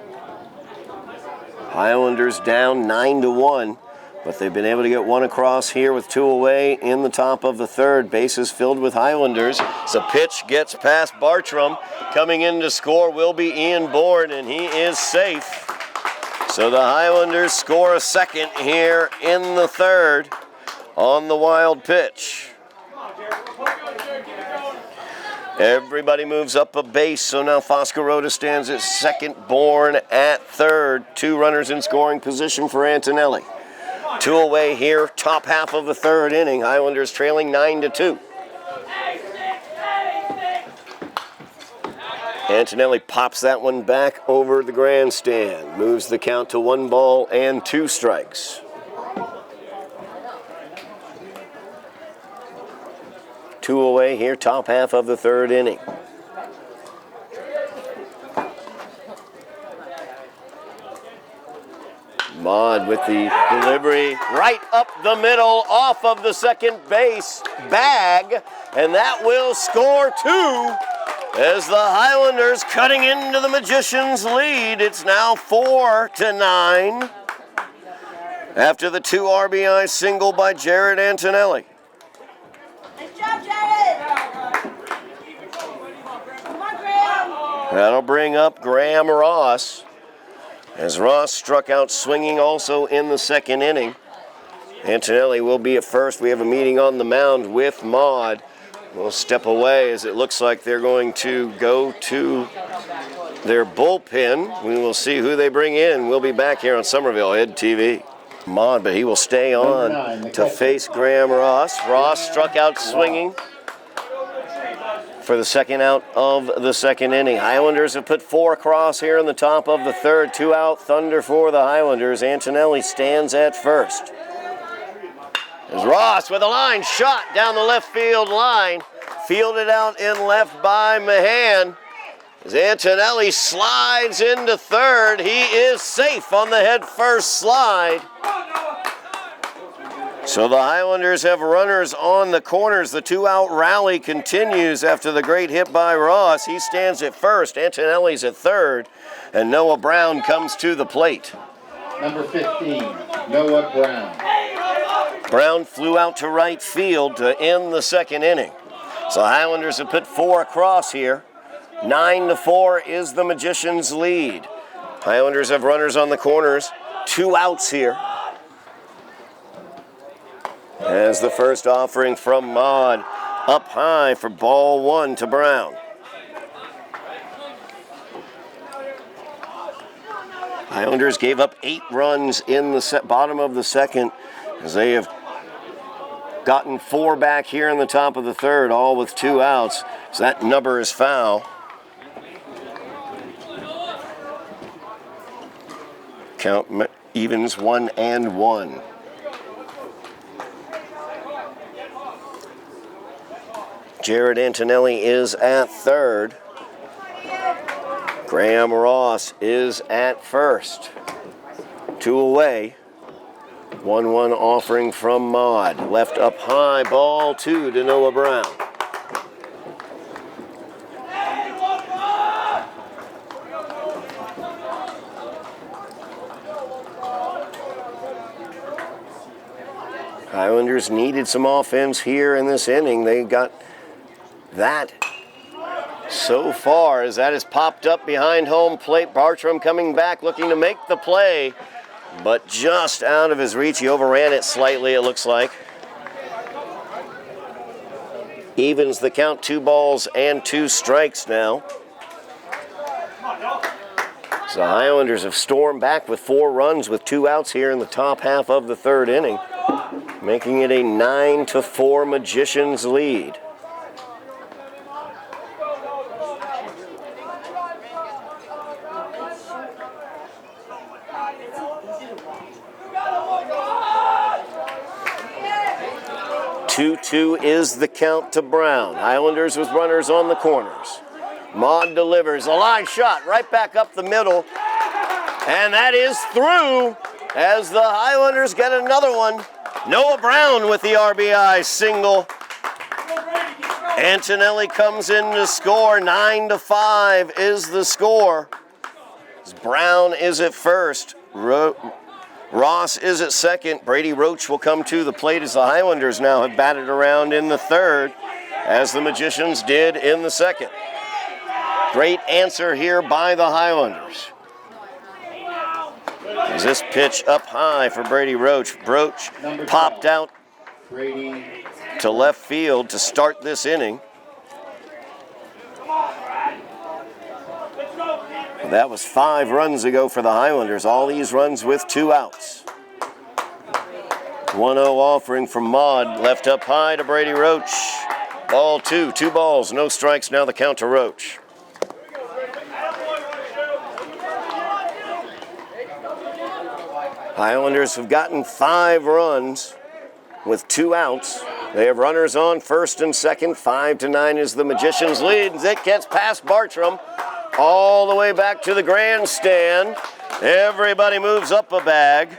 Highlanders down 9-1. But they've been able to get one across here with 2 away in the top of the third. Bases filled with Highlanders. The pitch gets past Bartram. Coming in to score will be Ian Bourne, and he is safe. So the Highlanders score a second here in the third on the wild pitch. Everybody moves up a base, so now Foscarota stands at second, Bourne at third. 2 runners in scoring position for Antonelli. 2 away here, top half of the third inning. Highlanders trailing 9-2. Antonelli pops that one back over the grandstand. Moves the count to 1 ball and 2 strikes. Two away here, top half of the third inning. Maud with the delivery right up the middle off of the second base bag, and that will score 2. as the Highlanders cutting into the Magicians' lead. It's now 4-9 after the 2 RBI single by Jared Antonelli. Nice job, Jared! Come on, Graham! That'll bring up Graham Ross, as Ross struck out swinging also in the second inning. Antonelli will be at first. We have a meeting on the mound with Maud. We'll step away as it looks like they're going to go to their bullpen. We will see who they bring in. We'll be back here on Somerville Head TV. Maud, but he will stay on to face Graham Ross. Ross struck out swinging for the second out of the second inning. Highlanders have put 4 across here in the top of the third. 2 out, Thunder for the Highlanders. Antonelli stands at first. As Ross with a line shot down the left field line. Fielded out in left by Mahan. As Antonelli slides into third, he is safe on the head first slide. So the Highlanders have runners on the corners. The 2-out rally continues after the great hit by Ross. He stands at first, Antonelli's at third, and Noah Brown comes to the plate. Number 15, Noah Brown. Brown flew out to right field to end the second inning. So Highlanders have put 4 across here. 9-4 is the Magicians' lead. Highlanders have runners on the corners. 2 outs here. As the first offering from Maud up high for ball 1 to Brown. Highlanders gave up 8 runs in the bottom of the second, as they have gotten 4 back here in the top of the third, all with 2 outs. So that number is foul. Count evens 1-1. Jared Antonelli is at third. Graham Ross is at first. 2 away. 1-1 offering from Maud. Left up high, ball 2 to Noah Brown. Highlanders needed some offense here in this inning. They got that so far as that has popped up behind home plate. Bartram coming back looking to make the play, but just out of his reach. He overran it slightly, it looks like. Evens the count, 2 balls and 2 strikes now. So the Highlanders have stormed back with 4 runs with 2 outs here in the top half of the third inning, making it a 9-4 Magicians lead. Two is the count to Brown. Highlanders with runners on the corners. Maud delivers a line shot right back up the middle, and that is through as the Highlanders get another one. Noah Brown with the RBI single. Antonelli comes in to score. 9-5 is the score. Brown is at first. Ross is at second. Brady Roach will come to the plate as the Highlanders now have batted around in the third, as the Magicians did in the second. Great answer here by the Highlanders. As this pitch up high for Brady Roach. Roach popped out to left field to start this inning. That was 5 runs ago for the Highlanders. All these runs with 2 outs. 1-0 offering from Maud. Left up high to Brady Roach. Ball 2. 2 balls, no strikes. Now the count to Roach. Highlanders have gotten 5 runs with 2 outs. They have runners on first and second. 5-9 is the Magicians' lead. It gets past Bartram. All the way back to the grandstand. Everybody moves up a bag.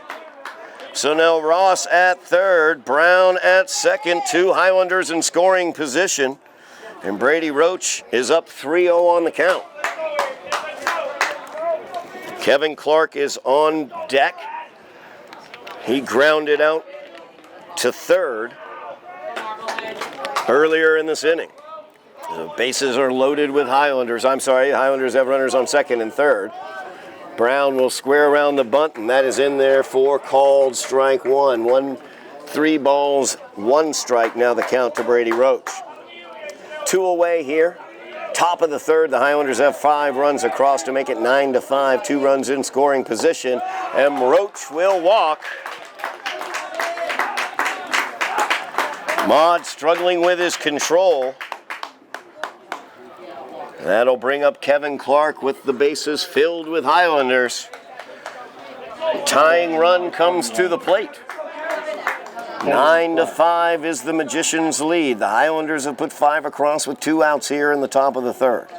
So now Ross at third, Brown at second, 2 Highlanders in scoring position. And Brady Roach is up 3-0 on the count. Kevin Clark is on deck. He grounded out to third earlier in this inning. The bases are loaded with Highlanders. Highlanders have runners on second and third. Brown will square around the bunt, and that is in there for called strike one. 3 balls, 1 strike now the count to Brady Roach. 2 away here. Top of the third, the Highlanders have 5 runs across to make it 9-5. 2 runs in scoring position, and Roach will walk. Mod struggling with his control. That'll bring up Kevin Clark with the bases filled with Highlanders. Tying run comes to the plate. 9-5 is the Magicians' lead. The Highlanders have put 5 across with 2 outs here in the top of the third.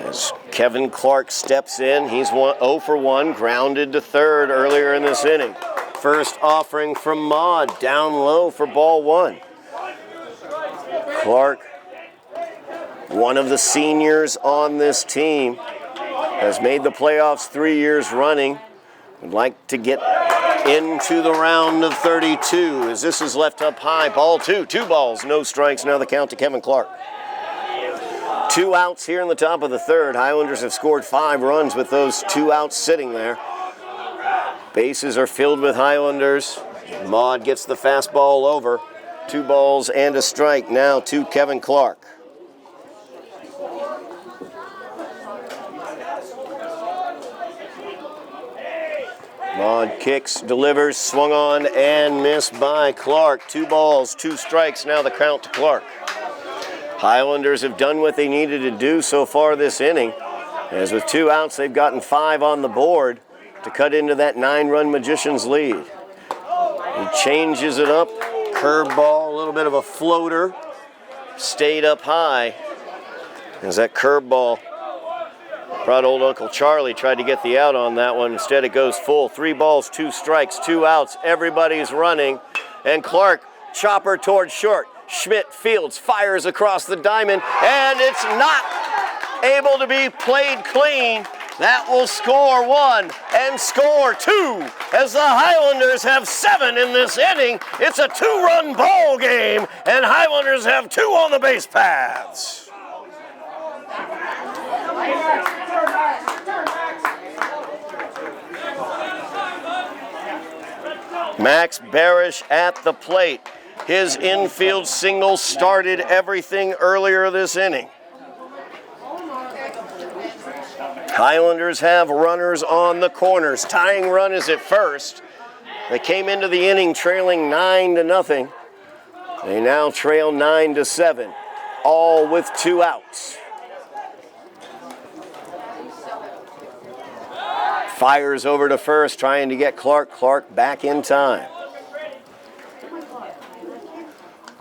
As Kevin Clark steps in, he's 0 for 1, grounded to third earlier in this inning. First offering from Maud, down low for ball 1. Clark, one of the seniors on this team, has made the playoffs 3 years running. Would like to get into the round of 32 as this is left up high. Ball 2, 2 balls, no strikes. Now the count to Kevin Clark. 2 outs here in the top of the third. Highlanders have scored 5 runs with those 2 outs sitting there. Bases are filled with Highlanders. Maud gets the fastball over. 2 balls and a strike now to Kevin Clark. Maud kicks, delivers, swung on and missed by Clark. 2 balls, 2 strikes, now the count to Clark. Highlanders have done what they needed to do so far this inning. As with 2 outs, they've gotten 5 on the board to cut into that 9-run Magicians lead. He changes it up, curveball, a little bit of a floater, stayed up high. As that curveball brought old Uncle Charlie, tried to get the out on that one. Instead, it goes full. 3 balls, 2 strikes, 2 outs. Everybody's running. And Clark, chopper towards short. Schmidt fields, fires across the diamond, and it's not able to be played clean. That will score 1 and score 2 as the Highlanders have 7 in this inning. It's a 2-run ball game, and Highlanders have 2 on the base paths. Max Barish at the plate. His infield single started everything earlier this inning. Highlanders have runners on the corners. Tying run is at first. They came into the inning trailing 9-0. They now trail 9-7, all with 2 outs. Fires over to first, trying to get Clark. Clark back in time.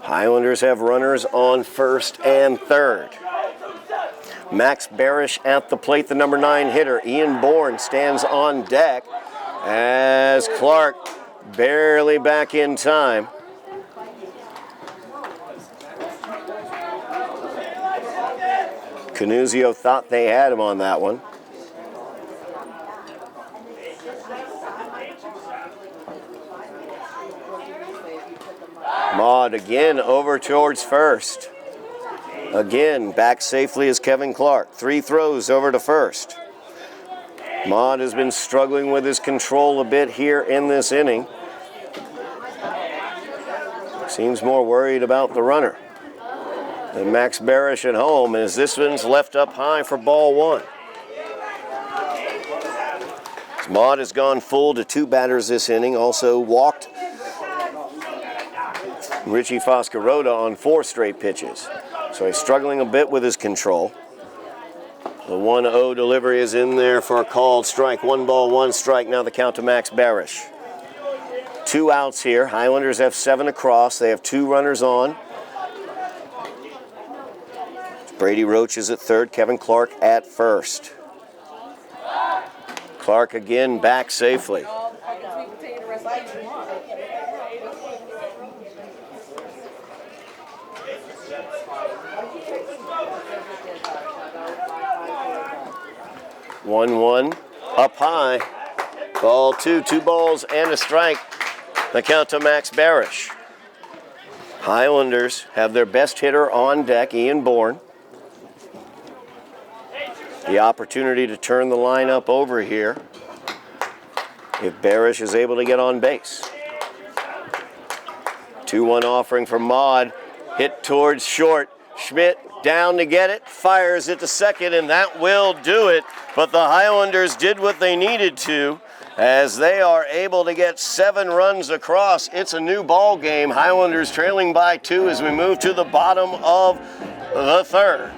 Highlanders have runners on first and third. Max Barish at the plate, the number 9 hitter. Ian Bourne stands on deck as Clark barely back in time. Canuzio thought they had him on that one. Maud again over towards first. Again, back safely is Kevin Clark. 3 throws over to first. Maud has been struggling with his control a bit here in this inning. Seems more worried about the runner than Max Barish at home, as this one's left up high for ball 1. Maud has gone full to 2 batters this inning, also walked Richie Foscarota on 4 straight pitches. So he's struggling a bit with his control. The 1-0 delivery is in there for a called strike. 1 ball, 1 strike. Now the count to Max Barish. 2 outs here. Highlanders have 7 across. They have 2 runners on. Brady Roach is at third. Kevin Clark at first. Clark again back safely. One up high. Ball 2, 2 balls and a strike. The count to Max Barish. Highlanders have their best hitter on deck, Ian Bourne. The opportunity to turn the lineup over here if Barish is able to get on base. 2-1 offering for Maud. Hit towards short. Schmidt down to get it, fires it to second, and that will do it. But the Highlanders did what they needed to as they are able to get 7 runs across. It's a new ball game. Highlanders trailing by 2 as we move to the bottom of the third.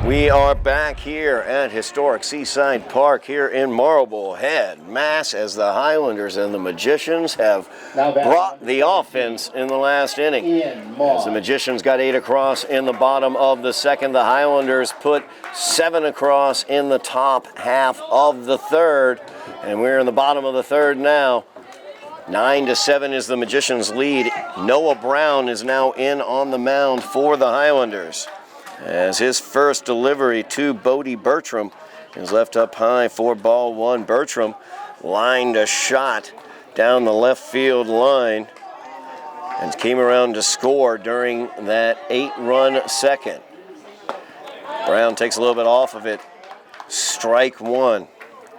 We are back here at historic Seaside Park here in Marblehead, Mass, as the Highlanders and the Magicians have brought the offense in the last inning. As the Magicians got 8 across in the bottom of the second, the Highlanders put 7 across in the top half of the third, and we're in the bottom of the third now. 9-7 is the Magicians' lead. Noah Brown is now in on the mound for the Highlanders, as his first delivery to Bodie Bertram is left up high for ball 1. Bertram lined a shot down the left field line and came around to score during that 8-run second. Brown takes a little bit off of it. Strike 1.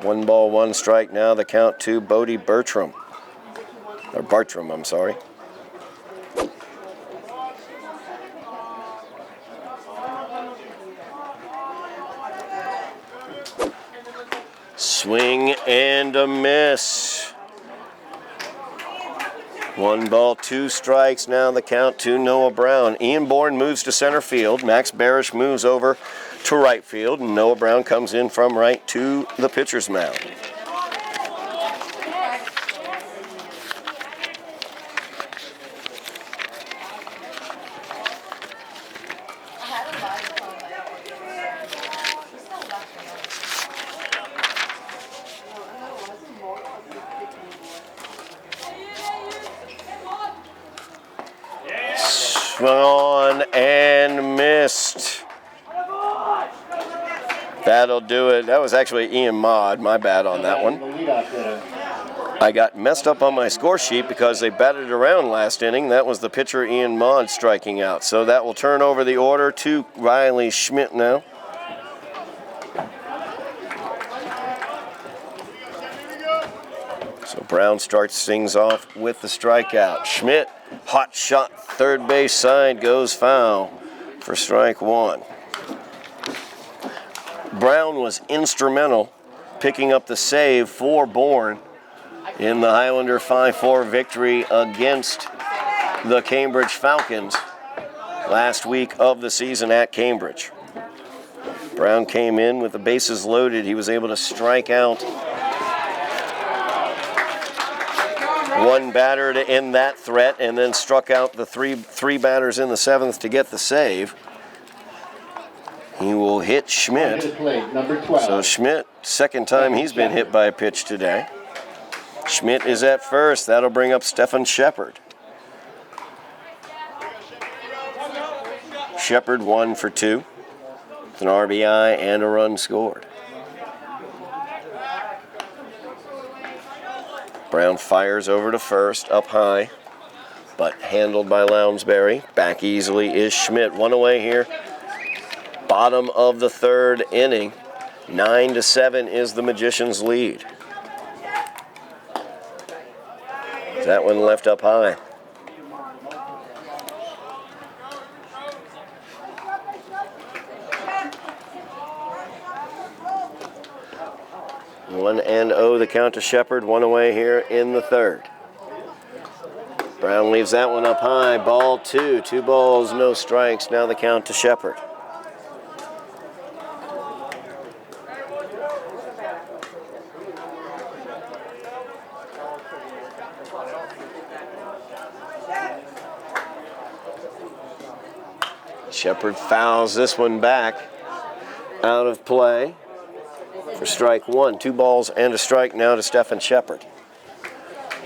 1 ball, 1 strike. Now the count to Bodie Bertram. Or Bartram, I'm sorry. Swing and a miss. 1 ball, 2 strikes. Now the count to Noah Brown. Ian Bourne moves to center field. Max Barish moves over to right field. And Noah Brown comes in from right to the pitcher's mound. Swung on and missed. That'll do it. That was actually Ian Maud. My bad on that one. I got messed up on my score sheet because they batted around last inning. That was the pitcher Ian Maud striking out. So that will turn over the order to Riley Schmidt now. So Brown starts things off with the strikeout. Schmidt, hot shot, third base side, goes foul for strike 1. Brown was instrumental picking up the save for Bourne in the Highlander 5-4 victory against the Cambridge Falcons last week of the season at Cambridge. Brown came in with the bases loaded. He was able to strike out 1 batter to end that threat, and then struck out the three batters in the 7th to get the save. He will hit Schmidt. Number 12. So Schmidt, second time he's been hit by a pitch today. Schmidt is at first. That'll bring up Stephen Shepard. Shepard 1 for 2 with an RBI and a run scored. Brown fires over to first, up high, but handled by Lounsbury. Back easily is Schmidt. 1 away here. Bottom of the third inning. 9-7 is the Magicians' lead. That one left up high. One and 0 the count to Shepard. 1 away here in the third. Brown leaves that one up high. Ball 2. 2 balls, no strikes. Now the count to Shepard. Shepard fouls this one back out of play for strike 1. 2 balls and a strike now to Stephen Shepard.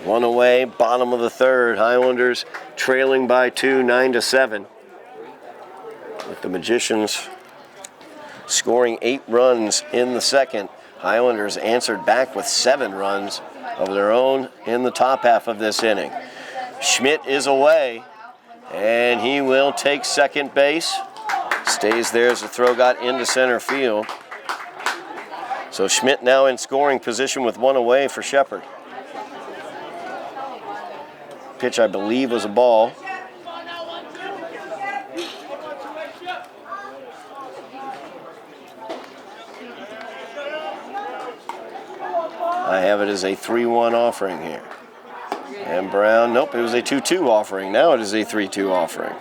One away, bottom of the third. Highlanders trailing by 2, 9-7. With the Magicians scoring 8 runs in the second. Highlanders answered back with 7 runs of their own in the top half of this inning. Schmidt is away, and he will take second base. Stays there as the throw got into center field. So Schmidt now in scoring position with 1 away for Shepard. Pitch, I believe, was a ball. I have it as a 3-1 offering here. And Brown, nope, it was a 2-2 offering. Now it is a 3-2 offering.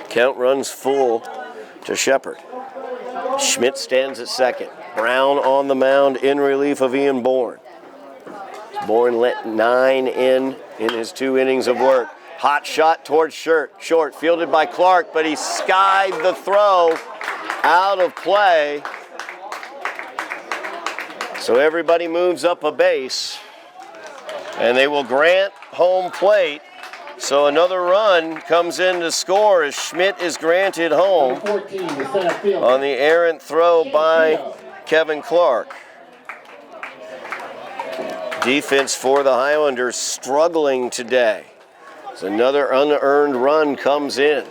Count runs full to Shepard. Schmidt stands at second. Brown on the mound in relief of Ian Bourne. Bourne let 9 in his 2 innings of work. Hot shot towards short, fielded by Clark, but he skied the throw out of play. So everybody moves up a base, and they will grant home plate. So another run comes in to score as Schmidt is granted home on the errant throw by Kevin Clark. Defense for the Highlanders struggling today. So another unearned run comes in.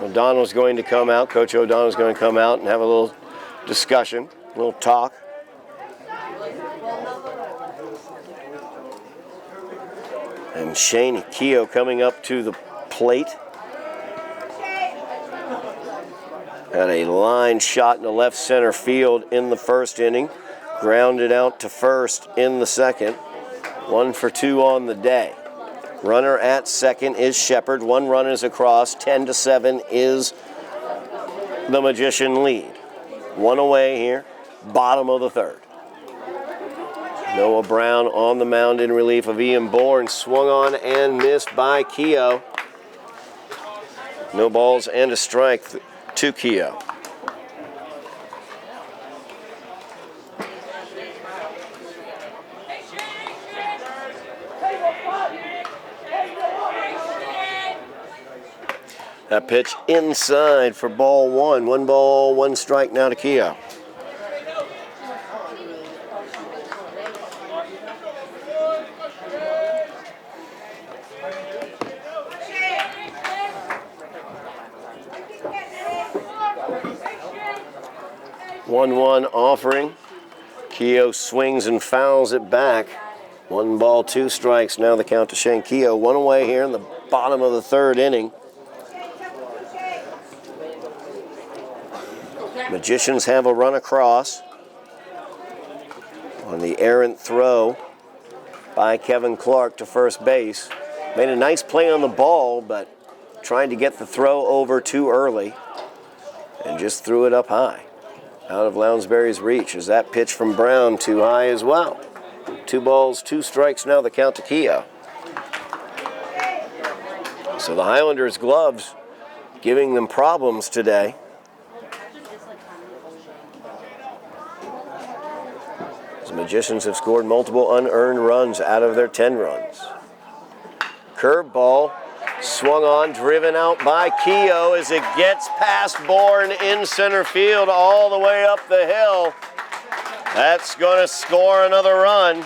O'Donnell's going to come out. Coach O'Donnell's going to come out and have a little discussion, a little talk. And Shane Keogh coming up to the plate. Had a line shot in the left center field in the first inning. Grounded out to first in the second. 1 for 2 on the day. Runner at second is Shepard. 1 run is across. 10-7 is the Magician lead. 1 away here, bottom of the third. Noah Brown on the mound in relief of Ian Bourne. Swung on and missed by Keogh. No balls and a strike to Keogh. That pitch inside for ball 1. 1 ball, 1 strike now to Keogh. One offering. Keogh swings and fouls it back. 1 ball, 2 strikes. Now the count to Shane Keogh. 1 away here in the bottom of the third inning. Magicians have a run across on the errant throw by Kevin Clark to first base. Made a nice play on the ball, but trying to get the throw over too early and just threw it up high. Out of Lounsbury's reach. Is that pitch from Brown too high as well? 2 balls, 2 strikes now the count to Keogh. So the Highlanders' gloves giving them problems today. The Magicians have scored multiple unearned runs out of their 10 runs. Curveball swung on, driven out by Keogh as it gets past Bourne in center field all the way up the hill. That's going to score another run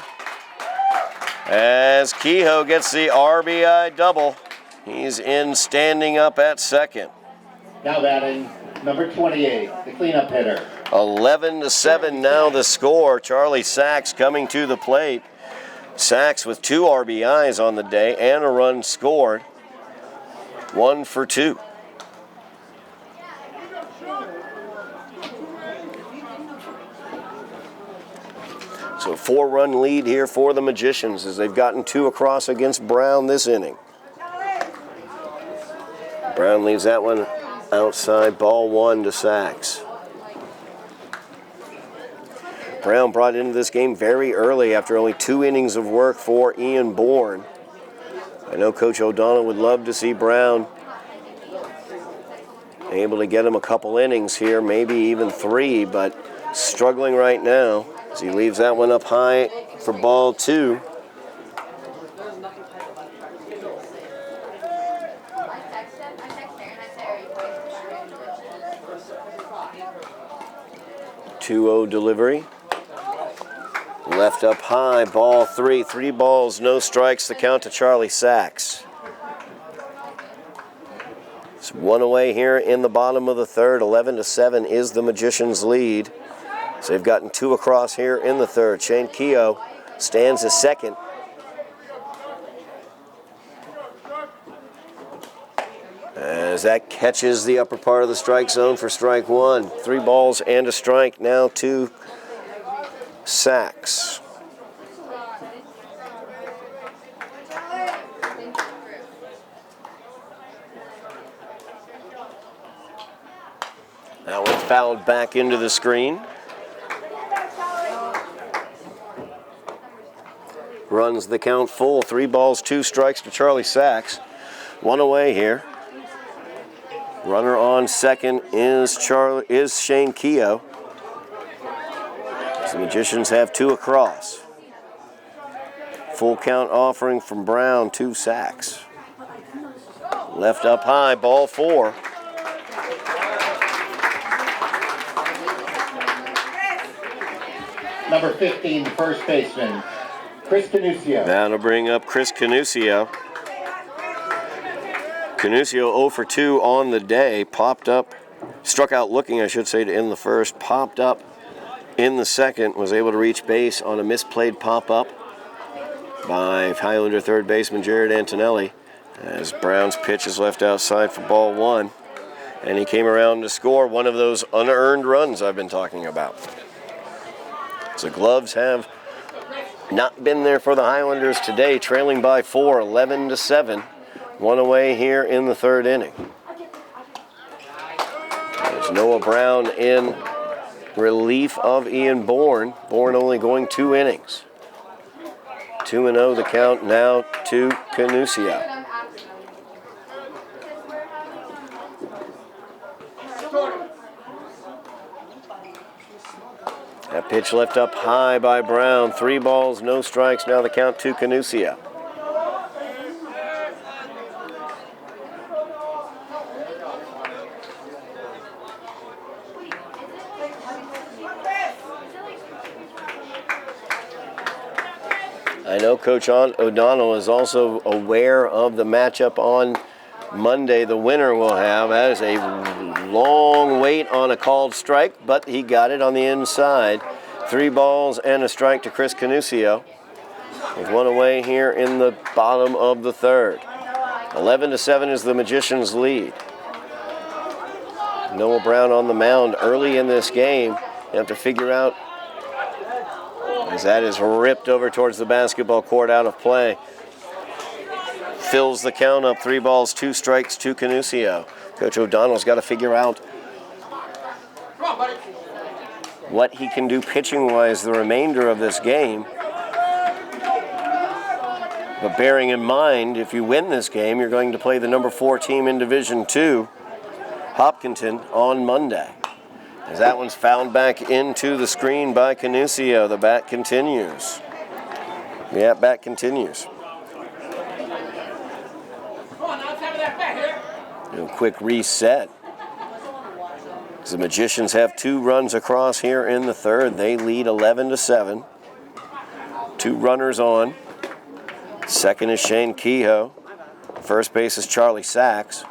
as Keogh gets the RBI double. He's in standing up at second. Now batting, number 28, the cleanup hitter. 11-7 now the score. Charlie Sachs coming to the plate. Sachs with 2 RBIs on the day and a run scored. 1 for 2. So a 4-run lead here for the Magicians as they've gotten 2 across against Brown this inning. Brown leaves that one outside, ball 1 to Sachs. Brown brought into this game very early after only 2 innings of work for Ian Bourne. I know Coach O'Donnell would love to see Brown able to get him a couple innings here, maybe even 3, but struggling right now as he leaves that one up high for ball 2. Two-0 delivery. Left up high, ball 3. 3 balls, no strikes, the count to Charlie Sachs. It's 1 away here in the bottom of the third. 11-7 is the Magicians' lead. So they've gotten 2 across here in the third. Shane Keogh stands as second. As that catches the upper part of the strike zone for strike 1. 3 balls and a strike now to Sachs. That one fouled back into the screen. Runs the count full. 3 balls, 2 strikes to Charlie Sachs. 1 away here. Runner on second is Shane Keogh. The Magicians have 2 across. Full count offering from Brown to Sachs. Left up high, ball 4. Number 15, the first baseman, Chris Canusio. That'll bring up Chris Canusio. Canusio 0 for 2 on the day. Popped up, struck out looking, I should say, to end the first. Popped up in the second. Was able to reach base on a misplayed pop-up by Highlander third baseman Jared Antonelli. As Brown's pitch is left outside for ball 1. And he came around to score one of those unearned runs I've been talking about. So gloves have not been there for the Highlanders today, trailing by 4, 11-7. 1 away here in the third inning. There's Noah Brown in relief of Ian Bourne. Bourne only going 2 innings. 2-0 the count now to Canusio. That pitch left up high by Brown. 3 balls, no strikes. Now the count to Canusio. I know Coach O'Donnell is also aware of the matchup on Monday the winner will have. That is a long wait on a called strike, but he got it on the inside. 3 balls and a strike to Chris Canusio. With 1 away here in the bottom of the third. 11-7 is the Magicians' lead. Noah Brown on the mound early in this game. You have to figure out, as that is ripped over towards the basketball court out of play. Fills the count up, 3 balls, 2 strikes to Canusio. Coach O'Donnell's got to figure out what he can do pitching-wise the remainder of this game. But bearing in mind, if you win this game, you're going to play the number 4 team in Division II, Hopkinton, on Monday. As that one's fouled back into the screen by Canusio, the bat continues. The at-bat continues. A quick reset. The Magicians have 2 runs across here in the third. They lead 11-7. 2 runners on. Second is Shane Kehoe. First base is Charlie Sachs.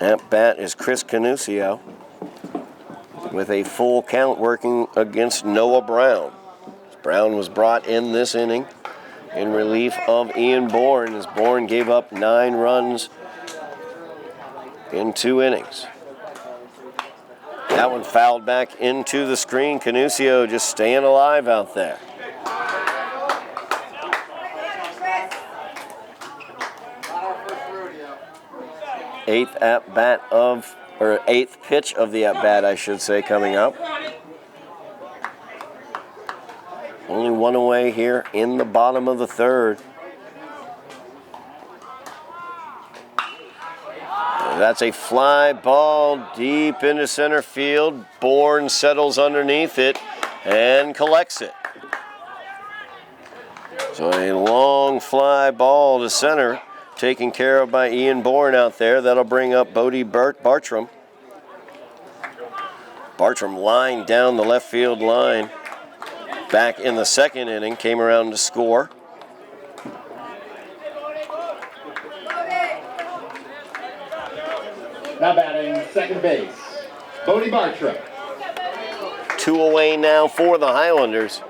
At bat is Chris Canusio with a full count working against Noah Brown. Brown was brought in this inning in relief of Ian Bourne, as Bourne gave up 9 runs in 2 innings. That one fouled back into the screen. Canusio just staying alive out there. Eighth pitch of the at-bat, I should say, coming up. Only 1 away here in the bottom of the third. That's a fly ball deep into center field. Bourne settles underneath it and collects it. So a long fly ball to center, taken care of by Ian Bourne out there. That'll bring up Bodie Bartram. Bartram lined down the left field line. Back in the second inning, came around to score. Now batting second base, Bodie Bartram. 2 away now for the Highlanders.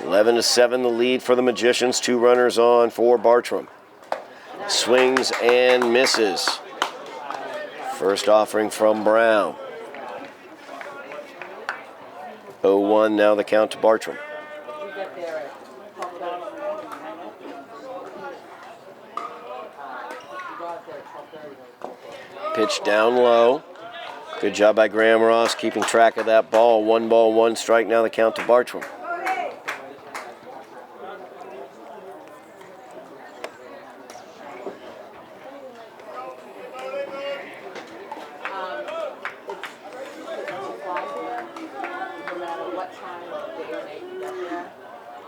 11-7 the lead for the Magicians. 2 runners on for Bartram. Swings and misses. First offering from Brown. 0-1 now the count to Bartram. Pitch down low. Good job by Graham Ross keeping track of that ball. 1 ball, 1 strike. Now the count to Bartram.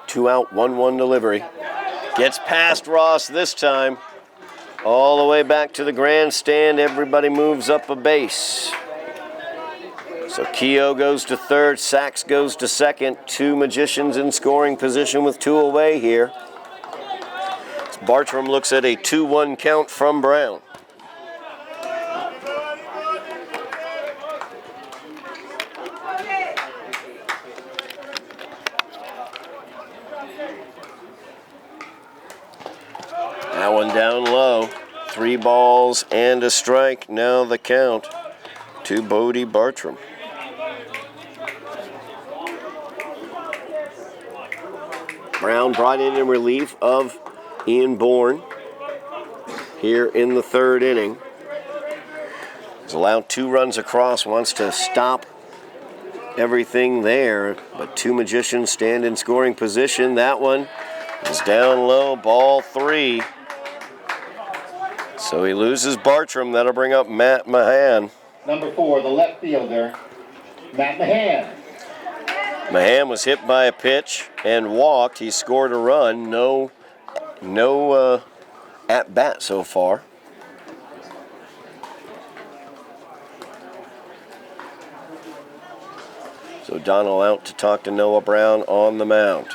Two out, 1-1 delivery. Gets past Ross this time. All the way back to the grandstand. Everybody moves up a base. So Keogh goes to third. Sachs goes to second. 2 Magicians in scoring position with 2 away here. Bartram looks at a 2-1 count from Brown. That one down low. 3 balls and a strike. Now the count to Bodie Bartram. Brown brought in relief of Ian Bourne here in the 3rd inning. He's allowed 2 runs across, wants to stop everything there, but 2 Magicians stand in scoring position. That one is down low, ball 3. So he loses Bartram. That'll bring up Matt Mahan. Number 4, the left fielder, Matt Mahan. Mahan was hit by a pitch and walked. He scored a run. No at bat so far. So Donnell out to talk to Noah Brown on the mound.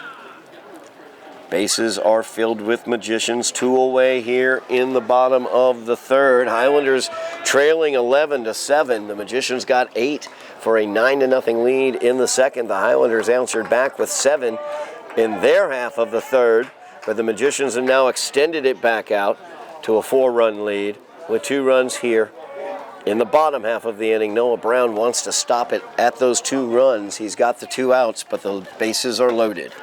Bases are filled with Magicians. 2 away here in the bottom of the 3rd. Highlanders trailing 11-7. The Magicians got 8 for a 9-0 lead in the 2nd. The Highlanders answered back with 7 in their half of the 3rd. But the Magicians have now extended it back out to a 4-run lead with 2 runs here in the bottom half of the inning. Noah Brown wants to stop it at those 2 runs. He's got the 2 outs, but the bases are loaded.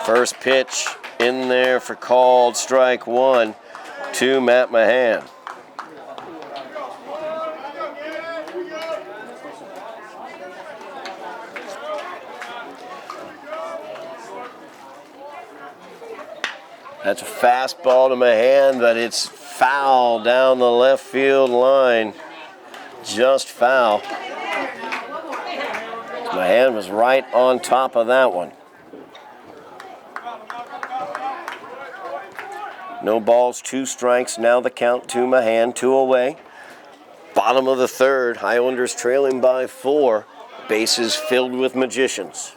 First pitch in there for called strike 1 to Matt Mahan. That's a fastball to Mahan, but it's foul down the left field line. Just foul. Mahan was right on top of that one. No balls, 2 strikes. Now the count to Mahan, 2 away. Bottom of the 3rd, Highlanders trailing by 4. Bases filled with Magicians.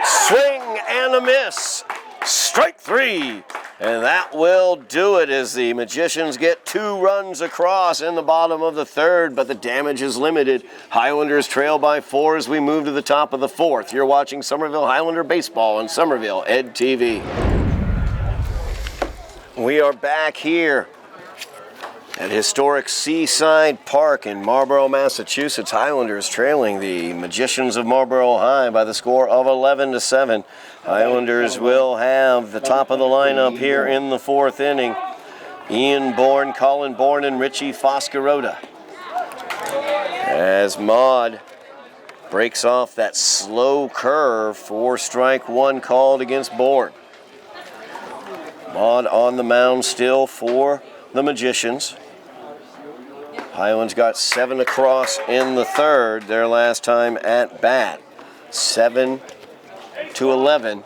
Swing and a miss. Strike 3. And that will do it as the Magicians get 2 runs across in the bottom of the 3rd, but the damage is limited. Highlanders trail by 4 as we move to the top of the 4th. You're watching Somerville Highlander Baseball on Somerville Ed TV. We are back here at historic Seaside Park in Marlborough, Massachusetts. Highlanders trailing the Magicians of Marlborough High by the score of 11-7. Highlanders will have the top of the lineup here in the 4th inning. Ian Bourne, Colin Bourne, and Richie Foscarota. As Maud breaks off that slow curve for strike 1 called against Bourne. Maud on the mound still for the Magicians. Highlands got 7 across in the third, their last time at bat. 7-11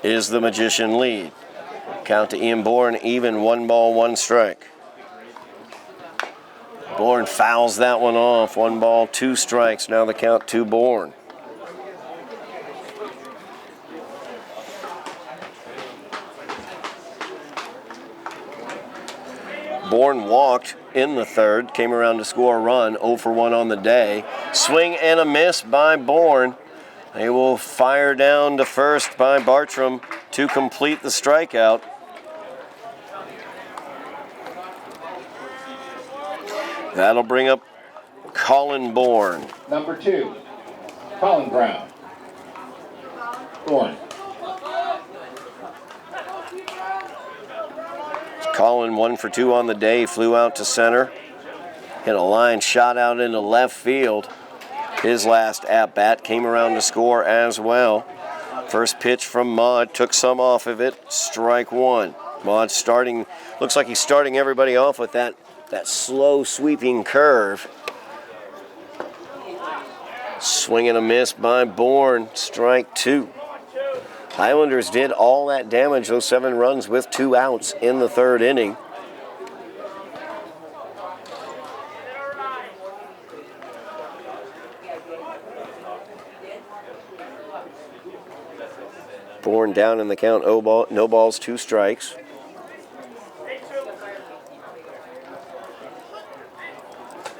is the Magician lead. Count to Ian Bourne, even 1 ball, 1 strike. Bourne fouls that one off. 1 ball, 2 strikes. Now the count to Bourne. Bourne walked in the third, came around to score a run, 0 for 1 on the day. Swing and a miss by Bourne. They will fire down to first by Bartram to complete the strikeout. That'll bring up Colin Bourne. Number 2, Colin Brown. Bourne. Colin 1 for 2 on the day, flew out to center. Hit a line shot out into left field. His last at-bat came around to score as well. First pitch from Maud, took some off of it, strike 1. Maud starting, looks like he's starting everybody off with that slow sweeping curve. Swing and a miss by Bourne, strike 2. Highlanders did all that damage, those 7 runs with 2 outs in the third inning. Bourne down in the count, no balls, 2 strikes.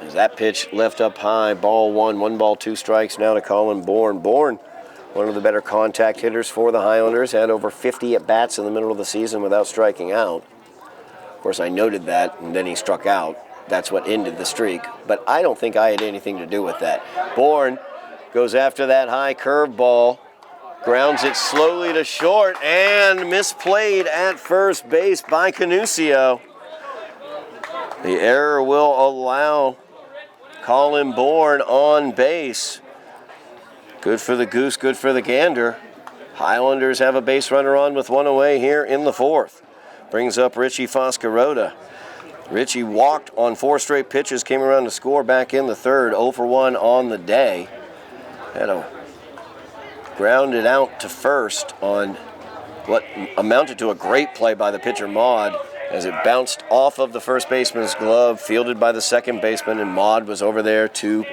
As that pitch left up high, ball 1, 1 ball, 2 strikes now to Colin Bourne. Bourne, one of the better contact hitters for the Highlanders, had over 50 at-bats in the middle of the season without striking out. Of course, I noted that, and then he struck out. That's what ended the streak. But I don't think I had anything to do with that. Bourne goes after that high curveball, grounds it slowly to short, and misplayed at first base by Canucio. The error will allow Colin Bourne on base. Good for the goose, good for the gander. Highlanders have a base runner on with 1 away here in the 4th. Brings up Richie Foscarota. Richie walked on 4 straight pitches, came around to score back in the 3rd, 0 for 1 on the day. Had a grounded out to first on what amounted to a great play by the pitcher Maud, as it bounced off of the first baseman's glove, fielded by the second baseman, and Maud was over there to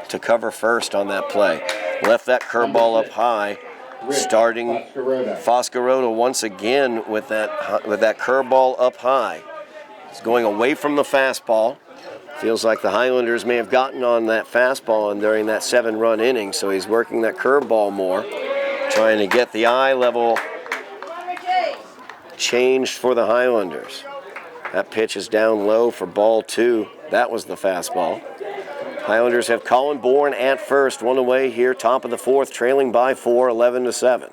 to cover first on that play. Left that curveball up high, starting Foscarota once again with that curveball up high. He's going away from the fastball. Feels like the Highlanders may have gotten on that fastball during that 7-run inning, so he's working that curveball more, trying to get the eye level changed for the Highlanders. That pitch is down low for ball 2. That was the fastball. Highlanders have Colin Bourne at first, 1 away here, top of the 4th, trailing by 4, 11-7.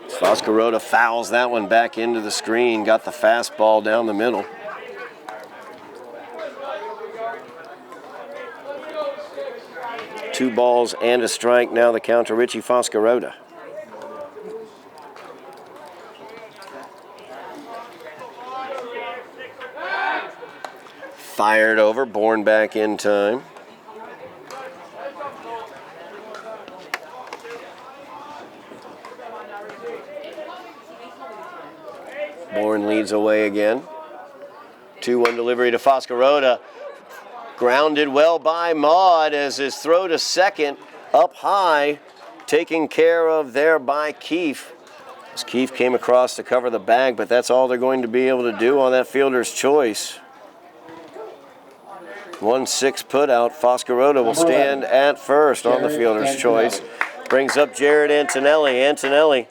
Foscarota fouls that one back into the screen, got the fastball down the middle. Two balls and a strike, now the count to Richie Foscarota. Fired over, Bourne back in time. Bourne leads away again. 2-1 delivery to Foscarota. Grounded well by Maud as his throw to second up high, taken care of there by Keefe. As Keefe came across to cover the bag, but that's all they're going to be able to do on that fielder's choice. 1-6 put out. Foscarota will stand at first on the fielder's choice. Brings up Jared Antonelli. Antonelli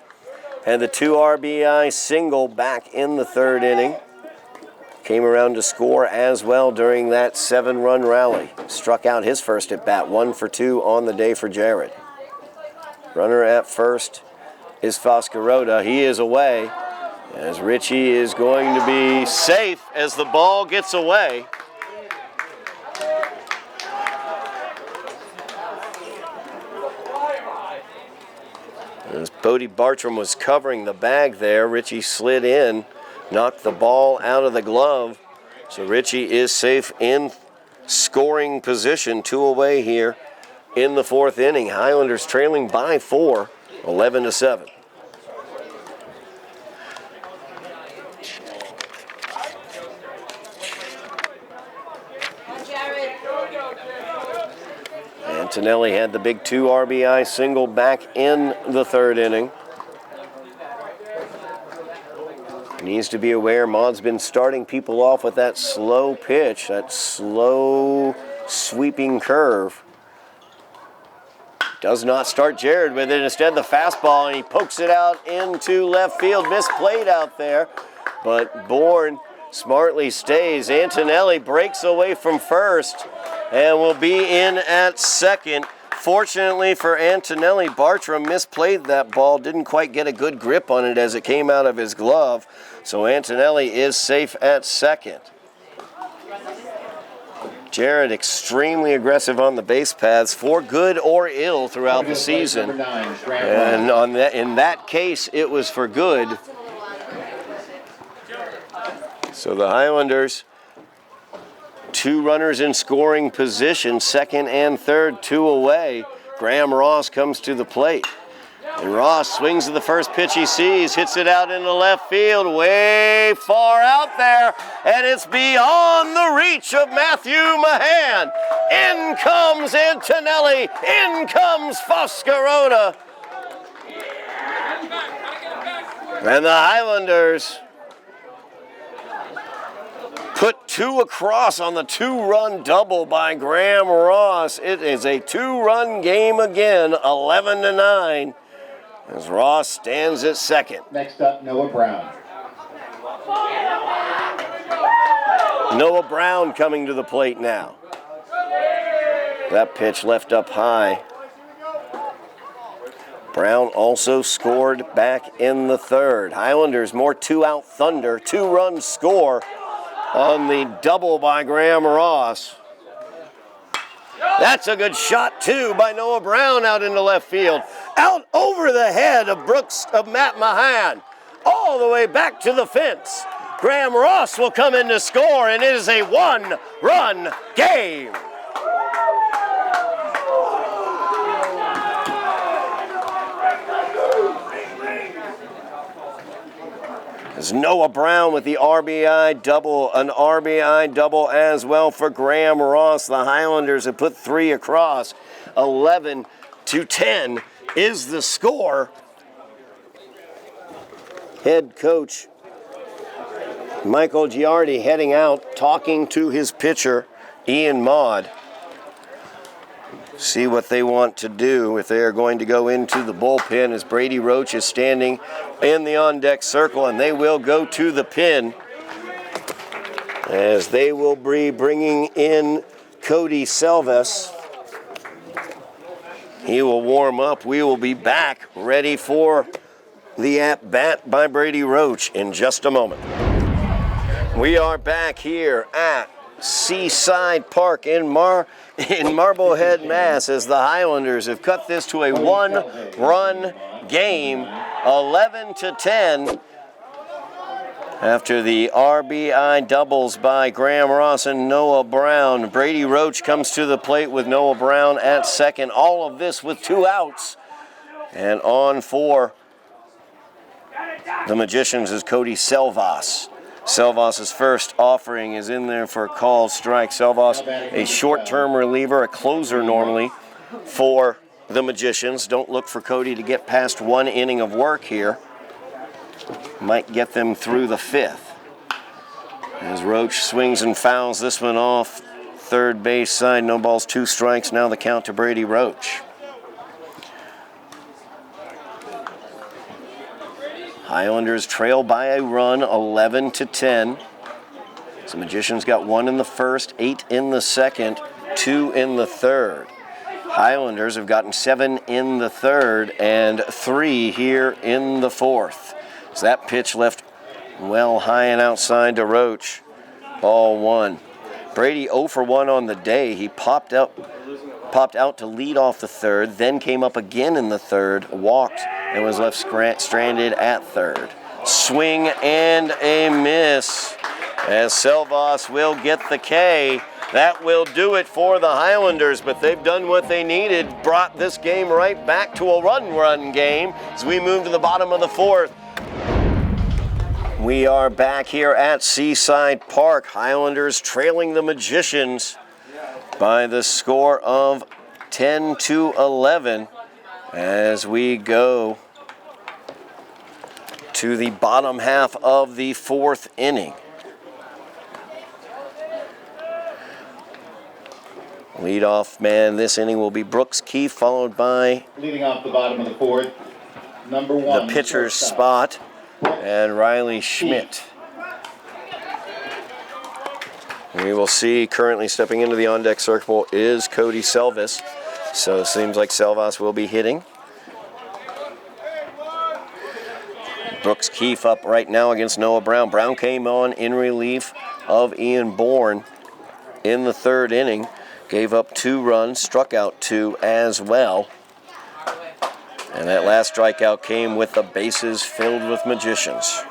had the 2 RBI single back in the 3rd inning. Came around to score as well during that 7-run rally. Struck out his first at bat, 1 for 2 on the day for Jared. Runner at first is Foscarota. He is away as Richie is going to be safe as the ball gets away. As Bodie Bartram was covering the bag there, Richie slid in, knocked the ball out of the glove. So Richie is safe in scoring position, 2 away here in the 4th inning. Highlanders trailing by 4, 11-7. Antonelli had the big 2 RBI single back in the 3rd inning. Needs to be aware, Maud's been starting people off with that slow pitch, that slow sweeping curve. Does not start Jared with it. Instead, the fastball, and he pokes it out into left field. Misplayed out there, but Bourne smartly stays. Antonelli breaks away from first and will be in at second. Fortunately for Antonelli, Bartram misplayed that ball, didn't quite get a good grip on it as it came out of his glove. So Antonelli is safe at second. Jared extremely aggressive on the base paths, for good or ill throughout the season. And in that case, it was for good. So the Highlanders, 2 runners in scoring position, 2nd and 3rd, 2 away. Graham Ross comes to the plate. And Ross swings at the first pitch he sees, hits it out into left field, way far out there, and it's beyond the reach of Matthew Mahan. In comes Antonelli, in comes Foscarona. And the Highlanders put 2 across on the 2-run double by Graham Ross. It is a 2-run game again, 11-9. As Ross stands at second. Next up, Noah Brown. Noah Brown coming to the plate now. That pitch left up high. Brown also scored back in the 3rd. Highlanders more 2-out thunder, 2-run score on the double by Graham Ross. That's a good shot, too, by Noah Brown out into left field. Out over the head of Matt Mahan. All the way back to the fence. Graham Ross will come in to score, and it is a 1-run game. As Noah Brown with the RBI double, an RBI double as well for Graham Ross. The Highlanders have put 3 across. 11-10 is the score. Head coach Michael Giardi heading out, talking to his pitcher, Ian Maud. See what they want to do, if they are going to go into the bullpen, as Brady Roach is standing in the on-deck circle, and they will go to the pin as they will be bringing in Cody Selvas. He will warm up. We will be back ready for the at-bat by Brady Roach in just a moment. We are back here at Seaside Park in Marblehead, Mass, as the Highlanders have cut this to a 1-run game, 11-10. After the RBI doubles by Graham Ross and Noah Brown, Brady Roach comes to the plate with Noah Brown at second. All of this with 2 outs. And on for the Magicians is Cody Selvas. Selvas' first offering is in there for a called strike. Selvas, a short-term reliever, a closer normally for the Magicians. Don't look for Cody to get past 1 inning of work here. Might get them through the 5th. As Roach swings and fouls this one off third base side. No balls, 2 strikes. Now the count to Brady Roach. Highlanders trail by a run, 11-10. The Magicians got 1 in the first, 8 in the second, 2 in the third. Highlanders have gotten 7 in the third and 3 here in the fourth. So that pitch left well high and outside to Roach. Ball 1. Brady 0 for 1 on the day. He popped out to lead off the third, then came up again in the third, walked and was left stranded at third. Swing and a miss as Selvas will get the K. That will do it for the Highlanders, but they've done what they needed, brought this game right back to a run game as we move to the bottom of the fourth. We are back here at Seaside Park. Highlanders trailing the Magicians by the score of 10-11 as we go to the bottom half of the fourth inning. Leadoff man this inning will be Brooks Keefe, followed by Leading off the bottom of the fourth, number 1. the pitcher's spot and Riley Schmidt. We will see currently stepping into the on-deck circle is Cody Selvas. So it seems like Selvas will be hitting. Brooks Keefe up right now against Noah Brown. Brown came on in relief of Ian Bourne in the third inning. Gave up 2 runs, struck out 2 as well. And that last strikeout came with the bases filled with Magicians.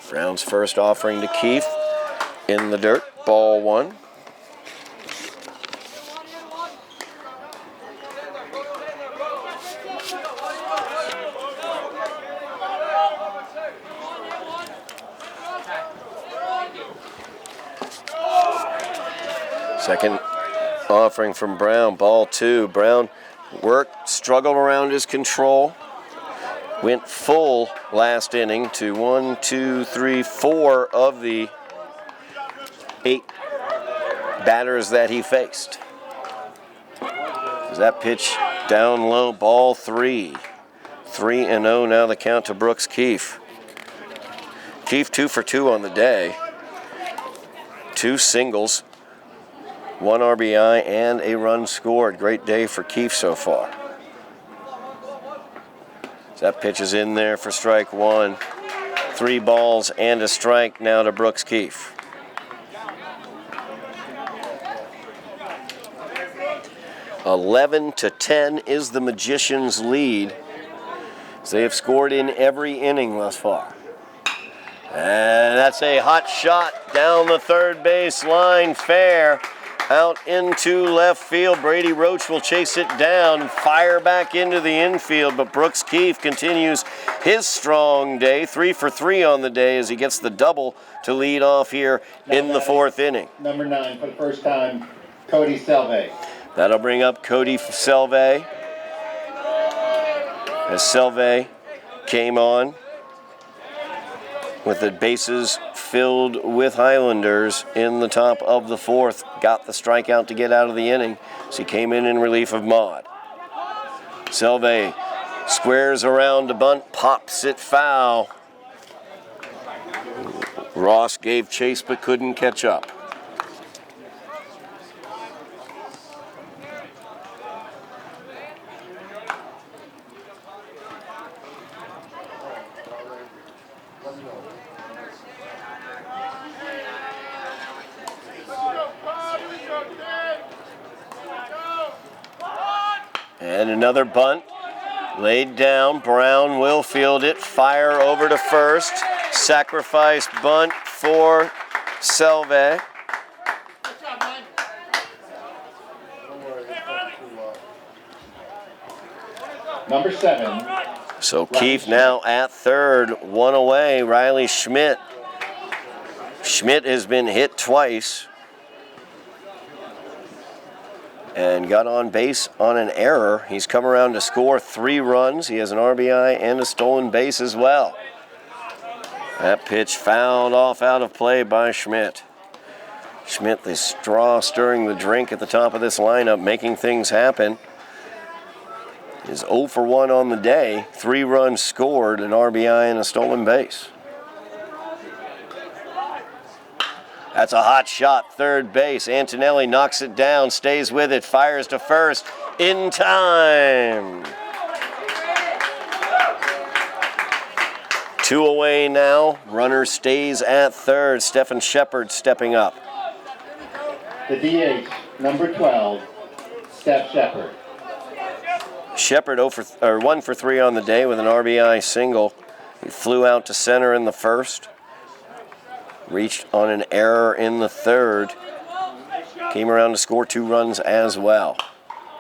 Brown's first offering to Keefe in the dirt, ball 1. Second offering from Brown, ball 2. Brown worked, struggled around his control. Went full last inning to 1, 2, 3, 4 of the 8 batters that he faced. That pitch down low, ball 3. 3-0 now the count to Brooks Keefe. Keefe 2 for 2 on the day. 2 singles. 1 RBI and a run scored. Great day for Keefe so far. That pitch is in there for strike 1. 3 balls and a strike now to Brooks Keefe. (11-10) is the Magicians' lead. They have scored in every inning thus far. And that's a hot shot down the third base line, fair. Out into left field. Brady Roach will chase it down, fire back into the infield, but Brooks Keefe continues his strong day. 3 for 3 on the day as he gets the double to lead off here in the fourth inning. Number 9 for the first time, Cody Selvas. That'll bring up Cody Selvas. As Selvas came on with the bases filled with Highlanders in the top of the fourth. Got the strikeout to get out of the inning. So he came in relief of Maud. Selvas squares around to bunt, pops it foul. Ross gave chase but couldn't catch up. And another bunt laid down. Brown will field it. Fire over to first. Sacrifice bunt for Selvas. Number 7. So Keefe now at third. 1 away. Riley Schmidt. Schmidt has been hit twice and got on base on an error. He's come around to score 3 runs. He has an RBI and a stolen base as well. That pitch fouled off out of play by Schmidt. Schmidt, the straw stirring the drink at the top of this lineup, making things happen. Is 0 for 1 on the day. 3 runs scored, an RBI and a stolen base. That's a hot shot, third base. Antonelli knocks it down, stays with it, fires to first, in time. 2 away now. Runner stays at third. Stephen Shepard stepping up. The DH, number 12, Steph Shepard. Shepard 1 for 3 on the day with an RBI single. He flew out to center in the first. Reached on an error in the third. Came around to score 2 runs as well.